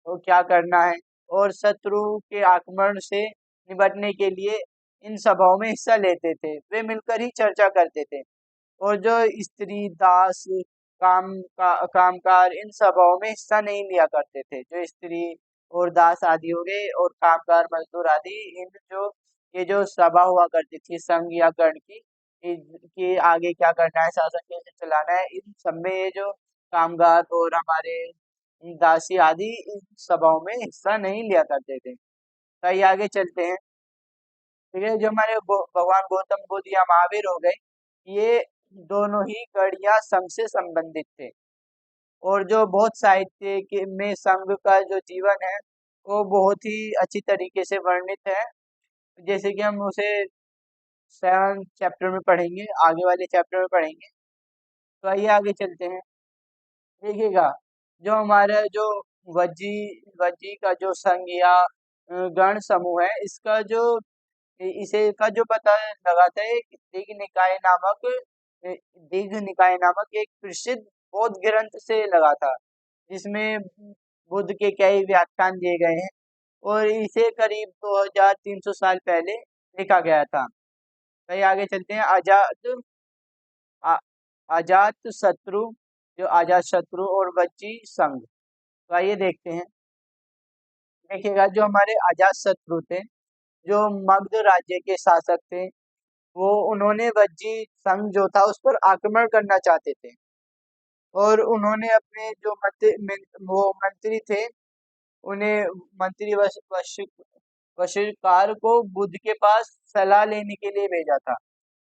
और क्या करना है। और शत्रु के आक्रमण से निपटने के लिए इन सभाओं में हिस्सा लेते थे, वे मिलकर ही चर्चा करते थे। और जो स्त्री दास कामकार इन सभाओं में हिस्सा नहीं लिया करते थे। जो स्त्री और दास आदि हो गए और कामगार मजदूर आदि, इन जो ये जो सभा हुआ करती थी संघ या गण की, कि आगे क्या करना है, शासन कैसे चलाना है, इन सब में ये जो कामगार और हमारे दासी आदि इन सभाओं में हिस्सा नहीं लिया करते थे। तो ये आगे चलते हैं। ठीक है, जो हमारे भगवान गौतम बुद्ध या महावीर हो गए, ये दोनों ही गण या संघ से संबंधित थे। और जो बहुत साहित्य के में संघ का जो जीवन है वो बहुत ही अच्छी तरीके से वर्णित है। जैसे कि हम उसे 7 चैप्टर में पढ़ेंगे, आगे वाले चैप्टर में पढ़ेंगे। तो आइए आगे चलते हैं। देखिएगा, जो हमारा जो वज्जी वज्जी का जो संघ या गण समूह है, इसका जो इसे का जो पता लगाता है कि दीघ निकाय नामक एक प्रसिद्ध बौद्ध ग्रंथ से लगा था, जिसमें बुद्ध के कई व्याख्यान दिए गए हैं। और इसे करीब 2300 साल पहले लिखा गया था। तो आगे चलते हैं। आ- अजात शत्रु, जो अजात शत्रु और वज्जी संघ। तो आइए देखते हैं। देखिएगा, जो हमारे अजात शत्रु थे, जो मगध राज्य के शासक थे, वो उन्होंने वज्जी संघ जो था उस पर आक्रमण करना चाहते थे। और उन्होंने अपने जो वो मंत्री थे, उन्हें मंत्री वशिष्ठार को बुद्ध के पास सलाह लेने के लिए भेजा था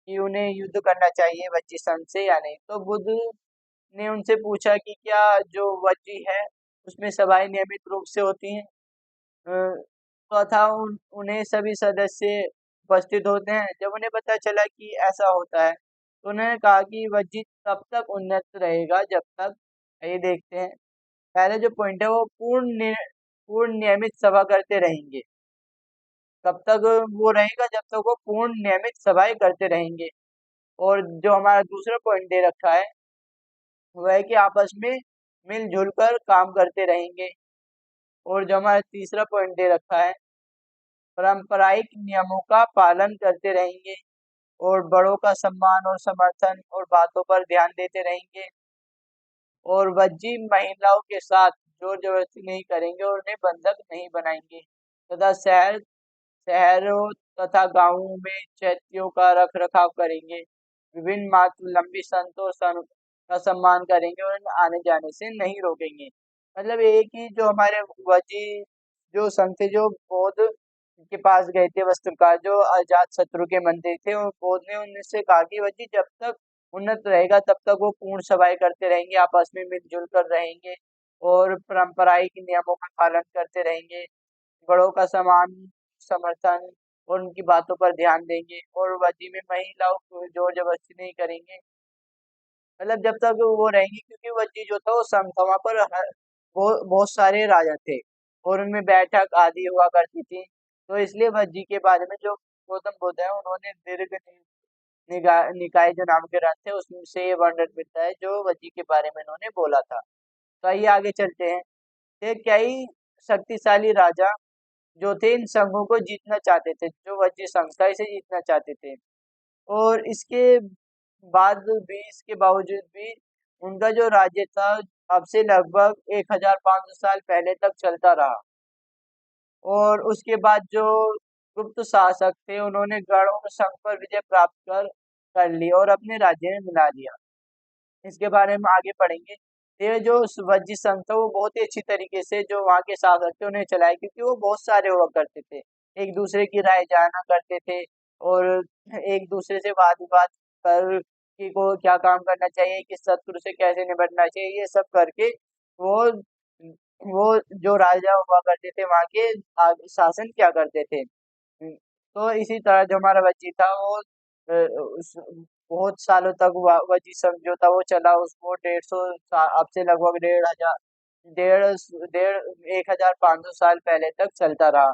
कि उन्हें युद्ध करना चाहिए वज्जी संघ से या नहीं। तो बुद्ध ने उनसे पूछा कि क्या जो वज्जी है उसमें सभाएं नियमित रूप से होती हैं, तथा उन्हें सभी सदस्य उपस्थित होते हैं। जब उन्हें पता चला कि ऐसा होता है, तो उन्होंने कहा कि वह तब तक उन्नत रहेगा जब तक, ये देखते हैं, पहले जो पॉइंट है वो पूर्ण नियमित सभा करते रहेंगे। तब तक वो रहेगा जब तक वो पूर्ण नियमित सभाएं करते रहेंगे। और जो हमारा दूसरा पॉइंट दे रखा है वह है कि आपस में मिलजुल कर काम करते रहेंगे। और जो हमारा तीसरा पॉइंट दे रखा है, पारंपरिक नियमों का पालन करते रहेंगे और बड़ों का सम्मान और समर्थन और बातों पर ध्यान देते रहेंगे। और वज्जी महिलाओं के साथ जोर जबरदस्ती नहीं करेंगे और उन्हें बंधक नहीं बनाएंगे। तथा शहरों तथा गांवों में चैत्यों का रख रखाव करेंगे। विभिन्न मातृलंबी संतों का सम्मान करेंगे और उन्हें आने जाने से नहीं रोकेंगे। मतलब एक ही जो हमारे वजी जो संत थे, जो बौद्ध के पास गए थे, वस्त्रकार जो अजात शत्रु के मंदिर थे, और बौद्ध ने उनसे कहा कि वजी जब तक उन्नत रहेगा तब तक वो पूर्ण सभाएं करते रहेंगे, आपस में मिलजुल कर रहेंगे और पारंपरिक नियमों का पालन करते रहेंगे, बड़ों का सम्मान समर्थन और उनकी बातों पर ध्यान देंगे और वजी में महिलाओं को जोर जबरदस्ती नहीं करेंगे। मतलब जब तक वो रहेंगे, क्योंकि वजी जो था वो समसमा पर बहुत सारे राजा थे और उनमें बैठक आदि हुआ करती थी। तो इसलिए वजी के बारे में जो गौतम बुद्ध है उन्होंने निकाय जो नाम के ग्रंथ थे उसमें से ये वर्णन मिलता है जो वजी के बारे में उन्होंने बोला था। तो आइए आगे चलते हैं। ये कई शक्तिशाली राजा जो थे इन संघों को जीतना चाहते थे, जो वज्जी संघ था इसे जीतना चाहते थे। और इसके बावजूद भी उनका जो राज्य था अब से लगभग 1500 साल पहले तक चलता रहा। और उसके बाद जो गुप्त शासक थे उन्होंने गढ़ों संघ पर विजय प्राप्त कर ली और अपने राज्य में मिला लिया। इसके बारे में आगे पढ़ेंगे। ये जो वज्जी संघ था वो बहुत ही अच्छी तरीके से जो वहाँ के शासक थे उन्हें चलाए, क्योंकि वो बहुत सारे हुआ करते थे, एक दूसरे की राय जाना करते थे और एक दूसरे से वाद विवाद कर कि को क्या काम करना चाहिए, किस शत्रु से कैसे निपटना चाहिए, ये सब करके वो वो जो राजा हुआ करते थे वहाँ के आगे शासन क्या करते थे। तो इसी तरह जो हमारा वज्जी था वो बहुत सालों तक वजी संघ जो था वो चला, उसको 150 अब से लगभग 1500 डेढ़ डेढ़ 1500 साल पहले तक चलता रहा।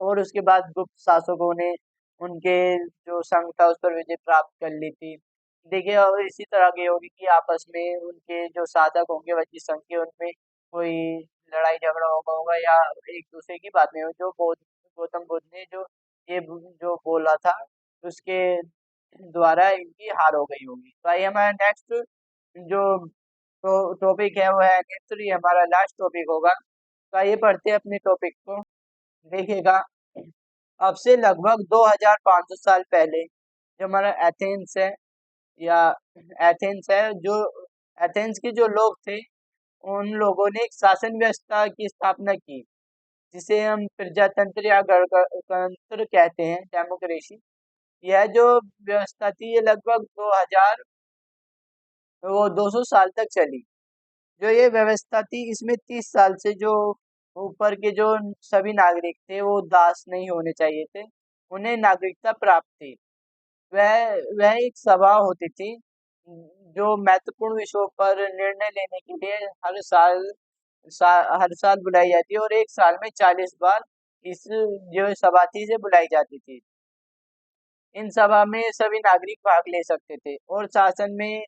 और उसके बाद गुप्त शासकों ने उनके जो संघ था उस पर विजय प्राप्त कर ली थी। देखिए और इसी तरह के होगी कि आपस में उनके जो साधक होंगे वज्जी संघ के उनमें कोई लड़ाई झगड़ा होगा होगा या एक दूसरे की बात नहीं हो जो गौतम बुद्ध ने जो बोला था उसके द्वारा इनकी हार हो गई होगी। तो आइए हमारा नेक्स्ट जो टॉपिक है वो है नेक्स्ट, ये हमारा लास्ट टॉपिक होगा। तो आइए पढ़ते हैं अपने टॉपिक को। देखिएगा, अब से लगभग 2500 साल पहले जो हमारा एथेंस है या एथेंस है जो एथेंस के जो लोग थे उन लोगों ने एक शासन व्यवस्था की स्थापना की जिसे हम प्रजातंत्र या गणतंत्र कहते हैं, डेमोक्रेसी। यह जो व्यवस्था थी ये लगभग 200 साल तक चली। जो ये व्यवस्था थी इसमें 30 साल से जो ऊपर के जो सभी नागरिक थे वो दास नहीं होने चाहिए थे, उन्हें नागरिकता प्राप्त थी। वह वह एक सभा होती थी जो महत्वपूर्ण विषयों पर निर्णय लेने के लिए हर साल बुलाई जाती है और एक साल में 40 बार इस जो सभा थी से बुलाई जाती थी। इन सभा में सभी नागरिक भाग ले सकते थे और शासन में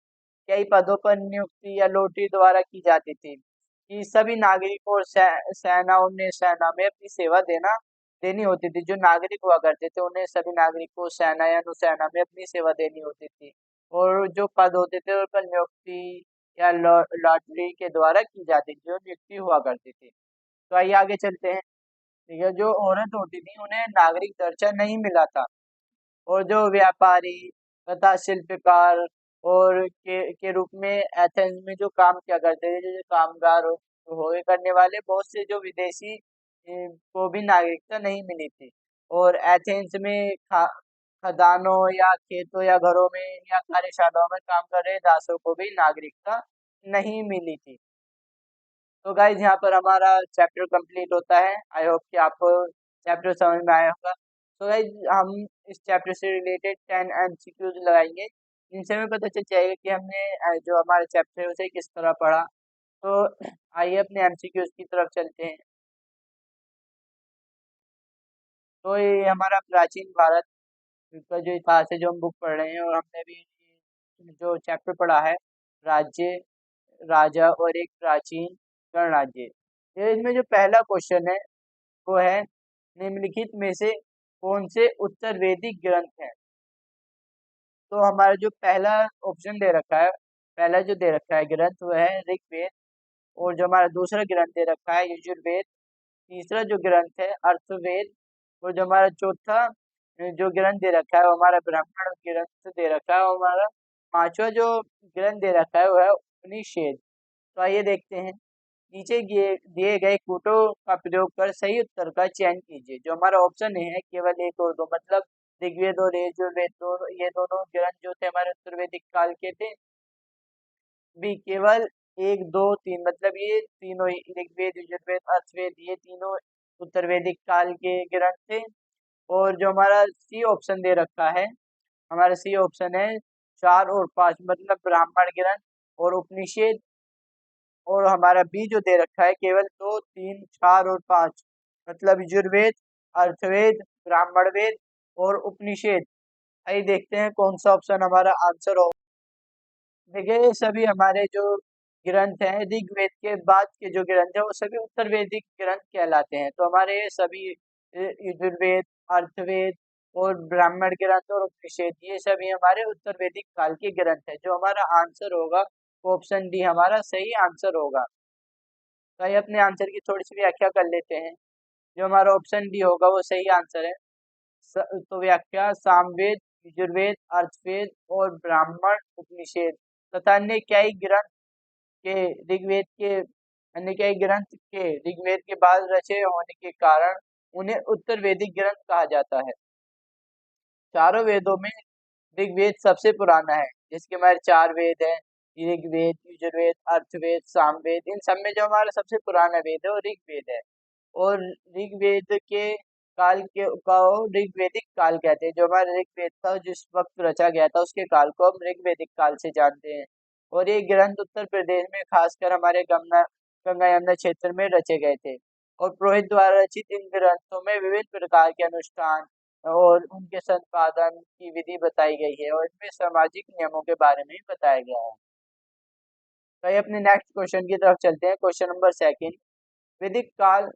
कई पदों पर नियुक्ति या लॉटरी द्वारा की जाती थी कि सभी नागरिक और सेनाओं ने सेना में अपनी सेवा देनी होती थी। जो नागरिक हुआ करते थे उन्हें सभी नागरिक को सेना या नौसेना में अपनी सेवा देनी होती थी और जो पद होते थे उन पर नियुक्ति या लॉटरी के द्वारा की जाती थी, जो नियुक्ति हुआ करती थी। तो आइए आगे चलते हैं। ठीक है, जो औरत होती थी उन्हें नागरिक दर्जा नहीं मिला था और जो व्यापारी तथा शिल्पकार और के रूप में एथेंस में जो काम किया करते थे, जो कामगार हुए करने वाले बहुत से जो विदेशी को भी नागरिकता नहीं मिली थी। और एथेंस में खदानों या खेतों या घरों में या कार्यशालाओं में काम कर रहे दासों को भी नागरिकता नहीं मिली थी। तो गाइज यहाँ पर हमारा चैप्टर कंप्लीट होता है। आई होप कि आपको चैप्टर समझ में आया होगा। तो गाइज हम इस चैप्टर से रिलेटेड 10 एमसीक्यूज लगाएंगे। इनसे हमें पता चल जाएगा कि हमने जो हमारा चैप्टर है उसे किस तरह पढ़ा। तो आइए अपने एमसीक्यूज की तरफ चलते हैं। तो ये हमारा प्राचीन भारत का जो इतिहास है जो हम बुक पढ़ रहे हैं और हमने भी जो चैप्टर पढ़ा है राज्य, राजा और एक प्राचीन गणराज्य। ये इसमें जो पहला क्वेश्चन है वो है निम्नलिखित में से कौन से उत्तर वैदिक ग्रंथ हैं। तो हमारा जो पहला ऑप्शन दे रखा है, पहला जो दे रखा है ग्रंथ वो है ऋग्वेद और जो हमारा दूसरा ग्रंथ दे रखा है यजुर्वेद, तीसरा जो ग्रंथ है अर्थवेद और जो हमारा चौथा जो ग्रंथ दे रखा है वो हमारा ब्राह्मण ग्रंथ दे रखा है और हमारा पांचवा जो ग्रंथ दे रखा है वो है उपनिषद। तो आइए देखते हैं। नीचे दिए दिए गए कूटों का प्रयोग कर सही उत्तर का चयन कीजिए। जो हमारा ऑप्शन है केवल एक और दो, मतलब ऋग्वेद और यजुर्वेद दोनों, ये दोनों ग्रंथ जो थे हमारे उत्तर वैदिक काल के थे। भी केवल एक दो तीन, मतलब ये तीनों ही ऋग्वेद यजुर्वेद अर्थवेद ये तीनों उत्तर वैदिक काल के ग्रंथ थे। और जो हमारा सी ऑप्शन दे रखा है, हमारा सी ऑप्शन है चार और पांच, मतलब ब्राह्मण ग्रंथ और उपनिषद। और हमारा बी जो दे रखा है केवल दो तीन चार और पांच, मतलब यजुर्वेद अर्थवेद ब्राह्मण वेद और उपनिषद। आइए देखते हैं कौन सा ऑप्शन हमारा आंसर हो। देखिए ये सभी हमारे जो ग्रंथ हैं ऋग्वेद के बाद के जो ग्रंथ है वो सभी उत्तर वैदिक ग्रंथ कहलाते हैं। तो हमारे ये सभी यजुर्वेद अर्थवेद और ब्राह्मण ग्रंथ और उपनिषद ये सभी हमारे उत्तर वैदिक काल के ग्रंथ है। जो हमारा आंसर होगा ऑप्शन डी हमारा सही आंसर होगा। तो आइए अपने आंसर की थोड़ी सी व्याख्या कर लेते हैं। जो हमारा ऑप्शन डी होगा वो सही आंसर है। तो व्याख्या सामवेद यजुर्वेद अर्थवेद और ब्राह्मण उपनिषद तथा अन्य कई ग्रंथ के ऋग्वेद के अन्य कई ग्रंथ के ऋग्वेद के बाद रचे होने के कारण उन्हें उत्तर वैदिक ग्रंथ कहा जाता है। चारों वेदों में ऋग्वेद सबसे पुराना है, जिसके हमारे चार वेद हैं ऋग्वेद यजुर्वेद अर्थवेद सामवेद। इन सब में जो हमारा सबसे पुराना वेद है वो ऋग्वेद है। और ऋग्वेद के काल के का ऋग्वेदिक काल कहते हैं। जो हमारा ऋग्वेद था जिस वक्त रचा गया था उसके काल को हम ऋग्वेदिक काल से जानते हैं। और ये ग्रंथ उत्तर प्रदेश में खासकर हमारे गंगा यमुना क्षेत्र में रचे गए थे। और पुरोहित द्वारा रचित इन ग्रंथों में विभिन्न प्रकार के अनुष्ठान और उनके संपादन की विधि बताई गई है और इसमें सामाजिक नियमों के बारे में भी बताया गया है। तो ये अपने नेक्स्ट क्वेश्चन की तरफ चलते हैं। क्वेश्चन नंबर सेकंड, वैदिक काल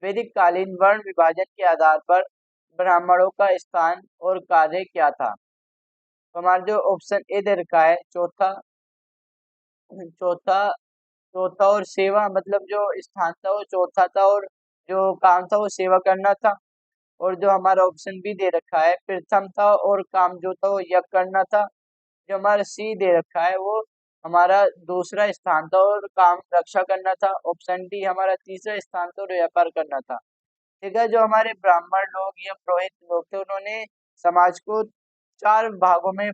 वैदिक कालीन वर्ण विभाजन के आधार पर ब्राह्मणों का स्थान और कार्य क्या था? तो हमारा जो ऑप्शन ए दे रखा है, चौथा चौथा चौथा और सेवा, मतलब जो स्थान था वो चौथा था और जो काम था वो सेवा करना था। और जो हमारा ऑप्शन बी दे रखा है प्रथम था और काम जो था वो यज्ञ करना था। जो हमारा सी दे रखा है वो हमारा दूसरा स्थान था और काम रक्षा करना था। ऑप्शन डी हमारा तीसरा स्थान था और व्यापार करना था। ठीक है, जो हमारे ब्राह्मण लोग या पुरोहित लोग थे उन्होंने समाज को चार भागों में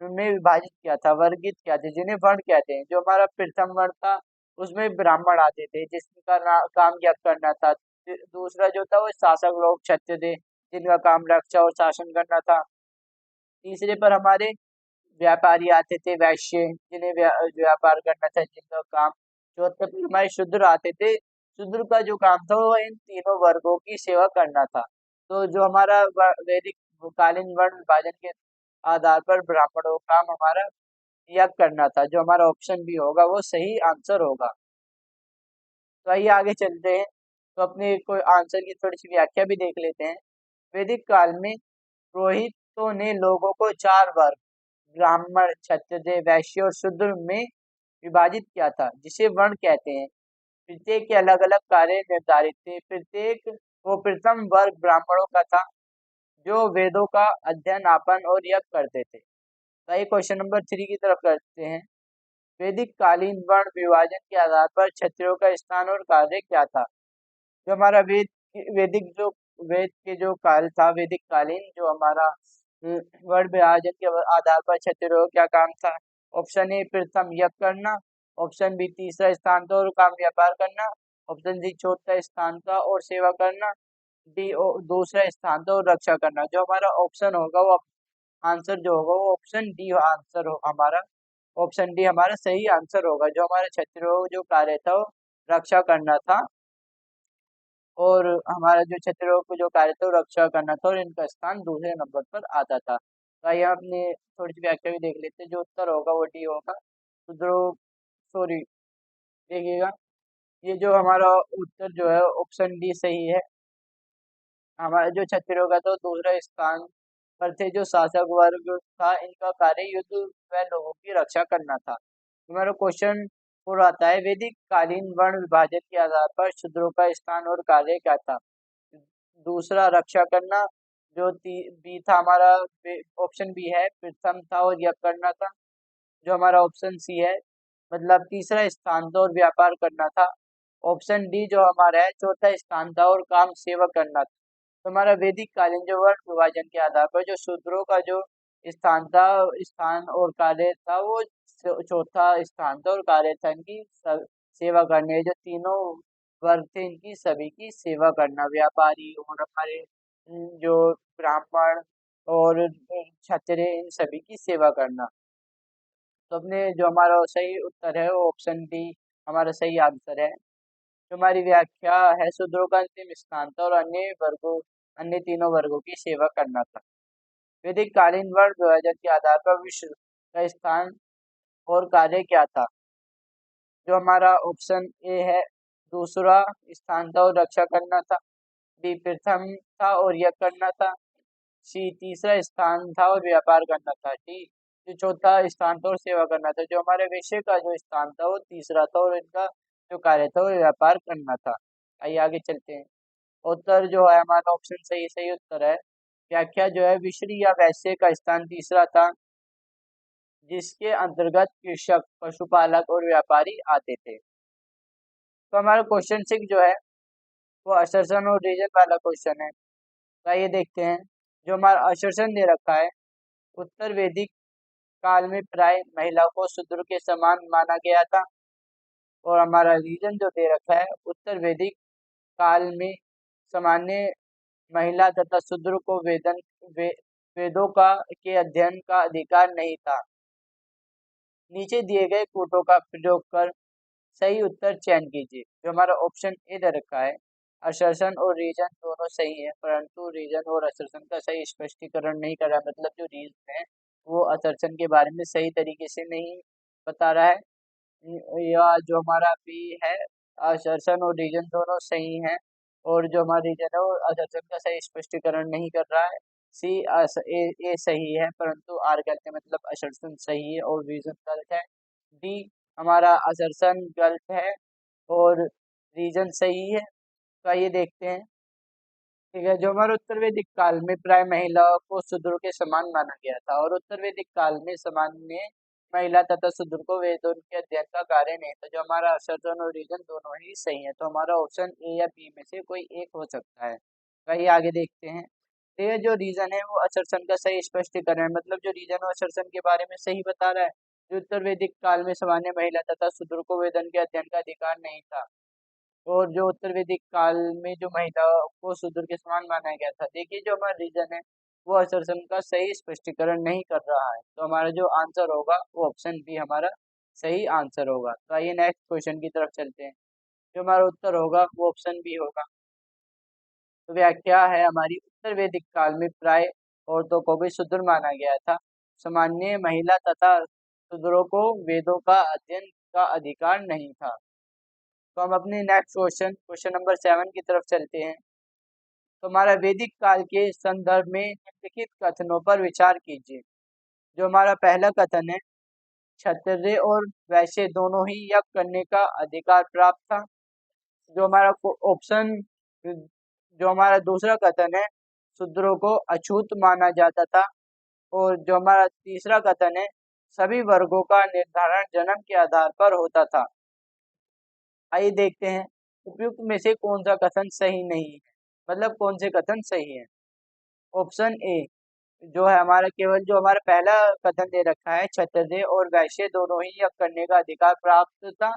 विभाजित किया था, वर्गित किया था, जिन्हें वर्ण कहते हैं। जो हमारा प्रथम वर्ण था उसमें ब्राह्मण आते थे जिसका काम यज्ञ करना था। दूसरा जो था वो शासक लोग क्षत्रिय थे जिनका काम रक्षा और शासन करना था। तीसरे पर हमारे व्यापारी आते थे, वैश्य, जिन्हें व्यापार करना था, जिनका काम। चौथे पर हमारे शूद्र आते थे। शूद्र का जो काम था वो इन तीनों वर्गों की सेवा करना था। तो जो हमारा वैदिक कालीन वर्ण विभाजन के आधार पर ब्राह्मणों का काम हमारा यज्ञ करना था। जो हमारा ऑप्शन भी होगा वो सही आंसर होगा। तो आइए आगे चलते हैं। तो अपने कोई आंसर की थोड़ी सी व्याख्या भी देख लेते हैं। वैदिक काल में पुरोहितों ने लोगों को चार वर्ग ब्राह्मण, क्षत्रिय, वैश्य और शूद्र में विभाजित किया था, जिसे वर्ण कहते हैं। प्रत्येक के अलग अलग कार्य निर्धारित थे। प्रत्येक वो प्रथम वर्ग ब्राह्मणों का था जो वेदों का अध्ययन, आपन और यज्ञ करते थे। तो आइए क्वेश्चन नंबर 3 की तरफ करते हैं। वैदिक कालीन वर्ण विभाजन के आधार पर क्षत्रियों का स्थान और कार्य क्या था? जो हमारा वैदिक जो वेद के जो काल था, वैदिक कालीन जो हमारा वर्ण विभाजन के आधार पर क्षत्रियों का क्या काम था? ऑप्शन ए प्रथम यज्ञ करना, ऑप्शन बी तीसरा स्थान था और काम व्यापार करना, ऑप्शन सी चौथा स्थान था और सेवा करना, डी दूसरा स्थान था और रक्षा करना। जो हमारा ऑप्शन होगा वो आंसर जो होगा वो ऑप्शन डी आंसर हो हमारा। ऑप्शन डी हमारा सही आंसर होगा। जो हमारे क्षत्रियों जो कार्य था वो रक्षा करना था और हमारा जो क्षत्रियों को जो कार्य था वो रक्षा करना था और इनका स्थान दूसरे नंबर पर आता था। तो आइए अपने थोड़ी सी व्याख्या भी देख लेते हैं। जो उत्तर होगा वो डी होगा। तो ध्रुव, सॉरी, देखिएगा, ये जो हमारा उत्तर जो है ऑप्शन डी सही है। हमारा जो क्षत्रियों का तो दूसरा स्थान पर थे। जो शासक वर्ग था इनका कार्य युद्ध व लोगों की रक्षा करना था। हमारा क्वेश्चन पूरा आता है। वैदिक कालीन वर्ण विभाजन के आधार पर शूद्रों का स्थान और कार्य क्या था? दूसरा रक्षा करना। जो बी था हमारा, ऑप्शन बी है प्रथम था और यज्ञ करना था। जो हमारा ऑप्शन सी है, मतलब तीसरा स्थान था और व्यापार करना था। ऑप्शन डी जो हमारा है चौथा स्थान था और काम सेवा करना था। तो हमारा वैदिक कालीन जो वर्ण विभाजन के आधार पर जो शूद्रों का जो स्थान था, स्थान और कार्य था वो चौथा स्थान था और कार्य था इनकी सेवा करने। जो तीनों वर्ग थे इनकी सभी की सेवा करना, व्यापारी और हमारे जो ब्राह्मण और क्षत्रिय, इन सभी की सेवा करना। तो अपने जो हमारा सही उत्तर है वो ऑप्शन डी हमारा सही आंसर है। जो हमारी व्याख्या है, शूद्रों का अंतिम स्थान था और अन्य तीनों वर्गों की सेवा करना था। वैदिक कालीन वर्ण विभाजन के आधार पर विश्व का स्थान और कार्य क्या था? जो हमारा ऑप्शन ए है दूसरा स्थान था और रक्षा करना था, बी प्रथम था और यज्ञ करना था, सी तीसरा स्थान था और व्यापार करना था, डी जो चौथा स्थान था और सेवा करना था। जो हमारे विषय का जो स्थान था वो तीसरा था और इनका जो कार्य था वो व्यापार करना था। आइए आगे चलते हैं। उत्तर जो है हमारा ऑप्शन सही सही उत्तर है। व्याख्या जो है, विश्री या वैश्य का स्थान तीसरा था जिसके अंतर्गत कृषक, पशुपालक और व्यापारी आते थे। तो हमारा क्वेश्चन 6 जो है वो असर्शन और रीजन वाला क्वेश्चन है। तो आइए देखते हैं। जो हमारा असर्शन दे रखा है, उत्तर वैदिक काल में प्राय महिलाओं को शूद्र के समान माना गया था। और हमारा रीजन जो दे रखा है, उत्तर वैदिक काल में सामान्य महिला तथा शूद्र को वे, वेदों का के अध्ययन का अधिकार नहीं था। नीचे दिए गए कोटों का प्रयोग कर सही उत्तर चयन कीजिए। जो हमारा ऑप्शन ए दे रखा है, असर्शन और रीजन दोनों सही है, परंतु रीजन और असर्शन का सही स्पष्टीकरण नहीं कर रहा, मतलब जो रीजन है वो असर्शन के बारे में सही तरीके से नहीं बता रहा है। या जो हमारा बी है, असर्शन और रीजन दोनों सही हैं, और जो हमारा रीजन है वो असर्शन का सही स्पष्टीकरण नहीं कर रहा है। सी ए सही है, परंतु आर गलत है, मतलब असर्शन सही है और रीजन गलत है। डी हमारा असर्शन गलत है और रीजन सही है। तो आइए देखते हैं। ठीक है, जो हमारे उत्तर वैदिक काल में प्राय महिलाओं को शूद्रों के समान माना गया था, और उत्तर वैदिक काल में सामान्य महिला तथा शूद्र को वेदों के अध्ययन का कार्य नहीं था। जो हमारा असर्शन और रीजन दोनों ही सही है, तो हमारा ऑप्शन ए या बी में से कोई एक हो सकता है। वही आगे देखते हैं। तो ये जो रीजन है वो असर्शन का सही स्पष्टीकरण है, मतलब जो रीजन और असर्शन के बारे में सही बता रहा है। जो उत्तर वैदिक काल में सामान्य महिला तथा शूद्र को वेदन के अध्ययन का अधिकार नहीं था, और जो उत्तर वैदिक काल में जो महिलाओं को शूद्र के समान माना गया था। देखिए जो हमारा रीजन है वो असर्शन का सही स्पष्टीकरण नहीं कर रहा है, तो हमारा जो आंसर होगा वो ऑप्शन बी हमारा सही आंसर होगा। तो आइए नेक्स्ट क्वेश्चन की तरफ चलते हैं। जो हमारा उत्तर होगा वो ऑप्शन बी होगा। तो व्याख्या है हमारी, उत्तर वैदिक काल में प्राय औरतों को भी शूद्र माना गया था। सामान्य महिला तथा शूद्रों को वेदों का अध्ययन का अधिकार नहीं था। तो हम अपने नेक्स्ट क्वेश्चन नंबर 7 की तरफ चलते हैं। तो हमारा वैदिक काल के संदर्भ में निम्नलिखित कथनों पर विचार कीजिए। जो हमारा पहला कथन है, क्षत्रिय और वैश्य दोनों ही यज्ञ करने का अधिकार प्राप्त था। जो हमारा ऑप्शन जो हमारा दूसरा कथन है, शूद्रों को अछूत माना जाता था। और जो हमारा तीसरा कथन है, सभी वर्गों का निर्धारण जन्म के आधार पर होता था। आइए देखते हैं उपयुक्त में से कौन सा कथन सही नहीं है, मतलब कौन से कथन सही है। ऑप्शन ए जो है हमारा, केवल जो हमारा पहला कथन दे रखा है, क्षत्रिय और वैश्य दोनों ही यज्ञ करने का अधिकार प्राप्त था।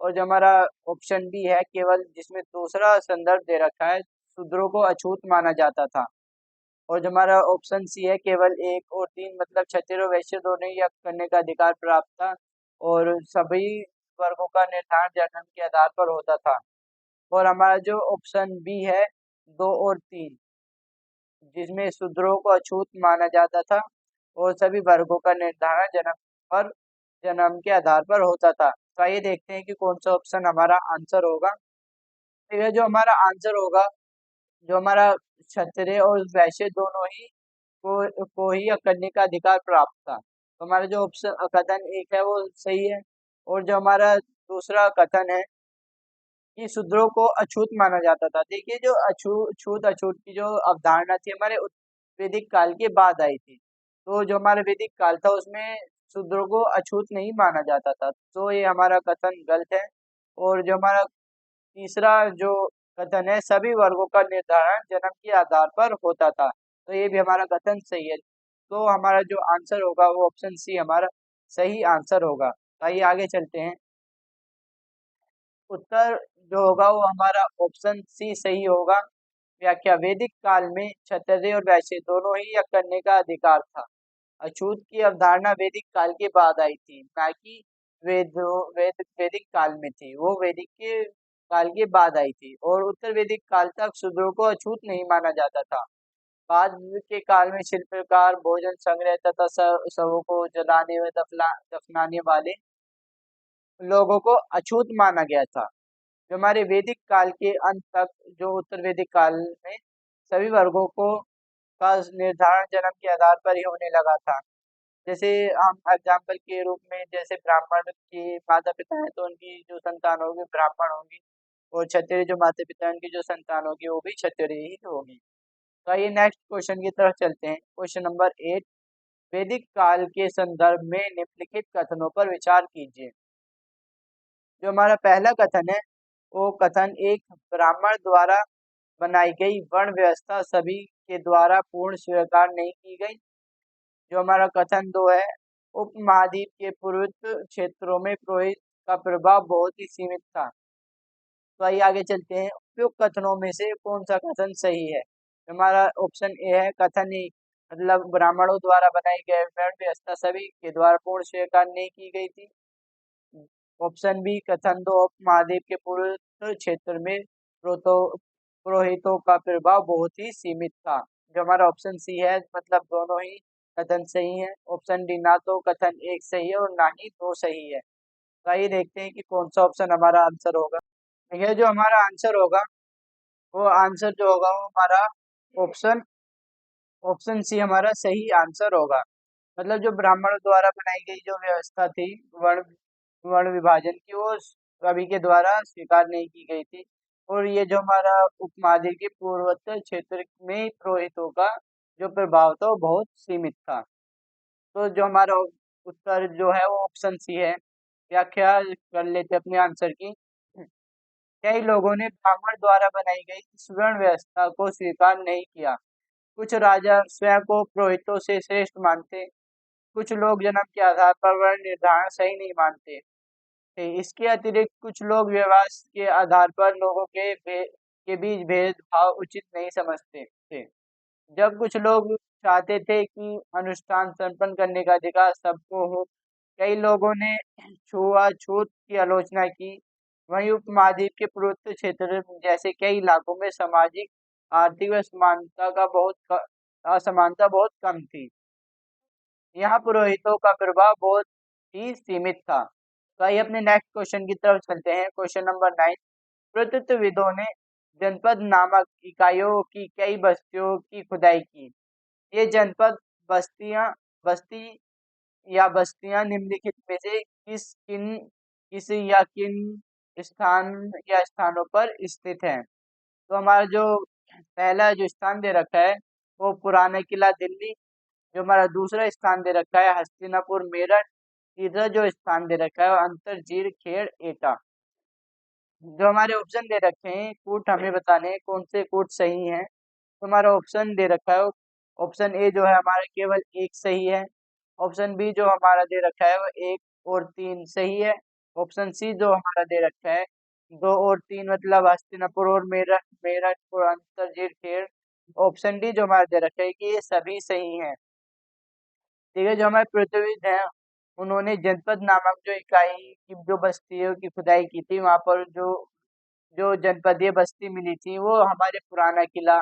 और जो हमारा ऑप्शन बी है, केवल जिसमें दूसरा संदर्भ दे रखा है, शूद्रों को अछूत माना जाता था। और जो हमारा ऑप्शन सी है, केवल एक और तीन, मतलब क्षत्रिय और वैश्य दोनों ही यज्ञ करने का अधिकार प्राप्त था, और सभी वर्गों का निर्धारण जन्म के आधार पर होता था। और हमारा जो ऑप्शन बी है, दो और तीन, जिसमें शूद्रों को अछूत माना जाता था और सभी वर्गों का निर्धारण जन्म के आधार पर होता था। तो आइए देखते हैं कि कौन सा ऑप्शन हमारा आंसर होगा। ठीक है, जो हमारा आंसर होगा, जो हमारा क्षत्रिय और वैश्य दोनों ही को ही करने का अधिकार प्राप्त था। तो हमारा जो ऑप्शन कथन एक है वो सही है। और जो हमारा दूसरा कथन है कि शूद्रों को अछूत माना जाता था। देखिए जो छूत अछूत की जो अवधारणा थी हमारे वैदिक काल के बाद आई थी। तो जो हमारा वैदिक काल था उसमें शूद्रों को अछूत नहीं माना जाता था, तो ये हमारा कथन गलत है। और जो हमारा तीसरा जो कथन है, सभी वर्गों का निर्धारण जन्म के आधार पर होता था, तो ये भी हमारा कथन सही है। तो हमारा जो आंसर होगा वो ऑप्शन सी हमारा सही आंसर होगा। तो आइए आगे चलते हैं। उत्तर जो होगा वो हमारा ऑप्शन सी सही होगा। व्याख्या, वैदिक काल में क्षत्रिय और वैश्य दोनों ही यज्ञ करने का अधिकार था। अछूत की अवधारणा वैदिक काल के बाद आई थी, ना कि वैदिक काल में थी, वो वैदिक के काल के बाद आई थी। और उत्तर वैदिक काल तक शूद्रों को अछूत नहीं माना जाता था। बाद के काल में शिल्पकार, भोजन संग्रह तथा शवों को जलाने व दफनाने वाले लोगों को अछूत माना गया था। जो हमारे वैदिक काल के अंत तक, जो उत्तर वैदिक काल में सभी वर्गों को का निर्धारण जन्म के आधार पर ही होने लगा था। जैसे हम एग्जाम्पल के रूप में, जैसे ब्राह्मण के माता पिता हैं तो उनकी जो संतान होगी ब्राह्मण होगी, और क्षत्रिय जो माता पिता हैं उनकी जो संतान होगी वो भी क्षत्रिय ही होगी। तो आइए नेक्स्ट क्वेश्चन की तरफ चलते हैं। क्वेश्चन नंबर 8, वैदिक काल के संदर्भ में निम्नलिखित कथनों पर विचार कीजिए। जो हमारा पहला कथन है वो कथन एक, ब्राह्मण द्वारा बनाई गई वर्ण व्यवस्था सभी के द्वारा पूर्ण स्वीकार नहीं की गई। जो हमारा कथन दो है, उपमहाद्वीप के पूर्वोत्तर क्षेत्रों में पुरोहित का प्रभाव बहुत ही सीमित था। तो आइए आगे चलते हैं। उपयुक्त कथनों में से कौन सा कथन सही है। हमारा ऑप्शन ए है, कथन ही, मतलब ब्राह्मणों द्वारा बनाई गई वर्ण व्यवस्था सभी के द्वारा पूर्ण स्वीकार नहीं की गई थी। ऑप्शन बी, कथन दो, उपमहाद्वीप के पूर्वोत्तर क्षेत्र में पुरोहितों का प्रभाव बहुत ही सीमित था। जो हमारा ऑप्शन सी है, मतलब दोनों ही कथन सही है। ऑप्शन डी, ना तो कथन एक सही है और ना ही दो सही है। तो आइए देखते हैं कि कौन सा ऑप्शन हमारा आंसर होगा। यह जो हमारा आंसर होगा, वो आंसर जो होगा वो हमारा ऑप्शन ऑप्शन सी हमारा सही आंसर होगा। मतलब जो ब्राह्मणों द्वारा बनाई गई जो व्यवस्था थी, वर्ण वर्ण विभाजन की, वो सभी के द्वारा स्वीकार नहीं की गई थी। और ये जो हमारा उपमहाद्वीप के पूर्वोत्तर क्षेत्र में पुरोहितों का जो प्रभाव था वो बहुत सीमित था। तो जो हमारा उत्तर जो है वो ऑप्शन सी है। व्याख्या कर लेते अपने आंसर की। कई लोगों ने ब्राह्मण द्वारा बनाई गई इस वर्ण व्यवस्था को स्वीकार नहीं किया। कुछ राजा स्वयं को पुरोहितों से श्रेष्ठ मानते। कुछ लोग जन्म के आधार पर वर्ण निर्धारण सही नहीं मानते थे। इसके अतिरिक्त कुछ लोग व्यवहार के आधार पर लोगों के बीच भेदभाव उचित नहीं समझते थे। जब कुछ लोग चाहते थे कि अनुष्ठान संपन्न करने का अधिकार सबको हो, कई लोगों ने छुआछूत की आलोचना की। वहीं उपमहाद्वीप के पूर्वोत्तर क्षेत्र जैसे कई इलाकों में सामाजिक, आर्थिक व असमानता बहुत कम थी। यहाँ पुरोहितों का प्रभाव बहुत ही सीमित था। तो आइए अपने नेक्स्ट क्वेश्चन की तरफ चलते हैं। Question number 9। पुरातत्वविदों ने जनपद नामक इकाइयों की कई बस्तियों की खुदाई की। ये जनपद बस्तियां बस्ती या बस्तियां निम्नलिखित में से किस या किन स्थान या स्थानों पर स्थित हैं। तो हमारा जो पहला जो स्थान दे रखा है वो पुराना किला दिल्ली। जो हमारा दूसरा स्थान दे रखा है हस्तिनापुर मेरठ। तीसरा जो स्थान दे रखा है वो अंतरजीर खेड़ एटा। जो हमारे ऑप्शन दे रखे हैं कूट हमें बताने हैं कौन से कूट सही हैं। तो हमारा ऑप्शन दे रखा है ऑप्शन ए जो है हमारा केवल एक सही है। ऑप्शन बी जो हमारा दे रखा है वो एक और तीन सही है। ऑप्शन सी जो हमारा दे रखा है दो और तीन, मतलब हस्तिनापुर और मेरठ मेरठ और अंतरजीर खेड़। ऑप्शन डी जो हमारा दे रखा है कि ये सभी सही हैं। ठीक है, जो हमारे पुरातत्वविद हैं उन्होंने जनपद नामक जो इकाई की जो बस्तियों की खुदाई की थी, वहां पर जो जो जनपदीय बस्ती मिली थी वो हमारे पुराना किला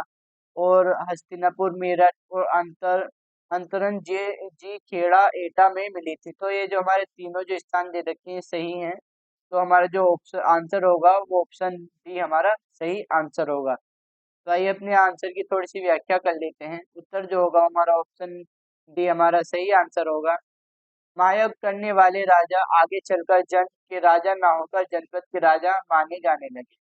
और हस्तिनापुर मेरठ और अंतरन जी खेड़ा एटा में मिली थी। तो ये जो हमारे तीनों जो स्थान दे रखे हैं सही हैं। तो हमारा जो ऑप्शन आंसर होगा वो ऑप्शन डी हमारा सही आंसर होगा। तो आइए अपने आंसर की थोड़ी सी व्याख्या कर लेते हैं। उत्तर जो होगा हमारा ऑप्शन डी हमारा सही आंसर होगा। महायुद्ध करने वाले राजा आगे चलकर जन के राजा ना होकर जनपद के राजा माने जाने लगे।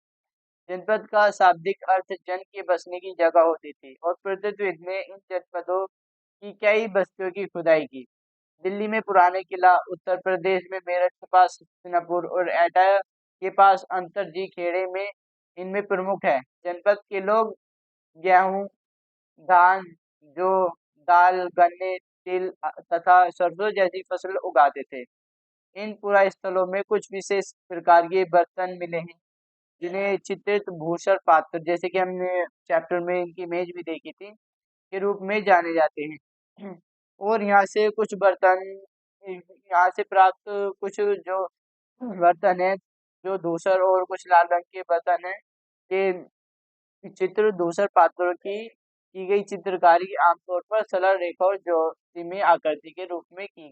जनपद का शाब्दिक अर्थ जन के बसने की जगह होती थी और पुरातत्वविद ने इन जनपदों की कई बस्तियों की खुदाई की। दिल्ली में पुराने किला, उत्तर प्रदेश में मेरठ के पास हस्तिनापुर और एटा के पास अंतरजी खेड़े में इनमें प्रमुख है। जनपद के लोग गेहूं, धान, जौ, दाल, गन्ने, तिल तथा सरसों जैसी फसल उगाते थे। इन पुरा स्थलों में कुछ विशेष प्रकार के बर्तन मिले हैं जिन्हें चित्रित भूषण पात्र, जैसे कि हमने चैप्टर में इनकी इमेज भी देखी थी, के रूप में जाने जाते हैं। और यहाँ से कुछ बर्तन, यहाँ से प्राप्त कुछ जो बर्तन है जो धूसर और कुछ लाल रंग के बर्तन है, ये चित्र धूसर पात्रों की गई चित्रकारी आमतौर पर सरल रेखा और ज्योतिमय आकृति के रूप में की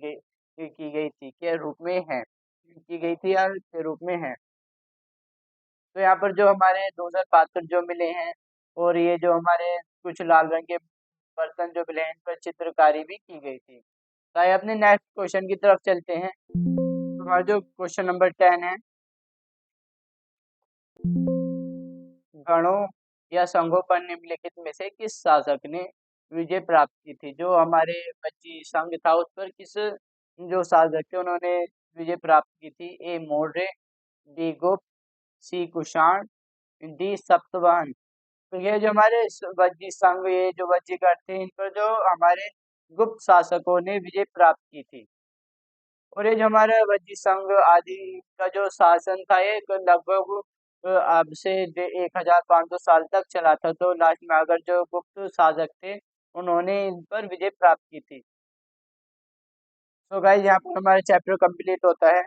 गई थी के रूप में है की गई थी या के रूप में है। तो यहाँ पर जो हमारे धूसर पात्र जो मिले हैं और ये जो हमारे कुछ लाल रंग के बर्तन जो मिले हैं इन पर चित्रकारी भी की गई थी। तो आइए अपने नेक्स्ट क्वेश्चन की तरफ चलते हैं। तो हमारा जो क्वेश्चन नंबर 10 है, गणों या संघों पर निम्नलिखित में से किस शासक ने विजय प्राप्त की थी। जो हमारे बच्ची संघ था उस पर किस जो शासक थे उन्होंने विजय प्राप्त की थी। ए मौर्य, बी गुप्त, सी कुषाण, डी सप्तवाहन। तो ये जो हमारे वज्जी संघ, ये जो वज्जीकर थे, इन पर जो हमारे गुप्त शासकों ने विजय प्राप्त की थी। और ये जो हमारा वज्जी संघ आदि का जो शासन था ये लगभग अब से 1500 साल तक चला था। तो लास्ट में अगर जो गुप्त शासक थे उन्होंने इन पर विजय प्राप्त की थी। तो गाइस यहाँ पर हमारा चैप्टर कंप्लीट होता है।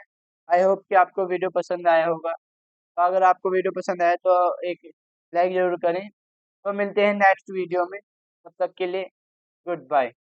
आई होप कि आपको वीडियो पसंद आया होगा। तो अगर आपको वीडियो पसंद आया तो एक लाइक जरूर करें। तो मिलते हैं नेक्स्ट वीडियो में, तब तक के लिए गुड बाय।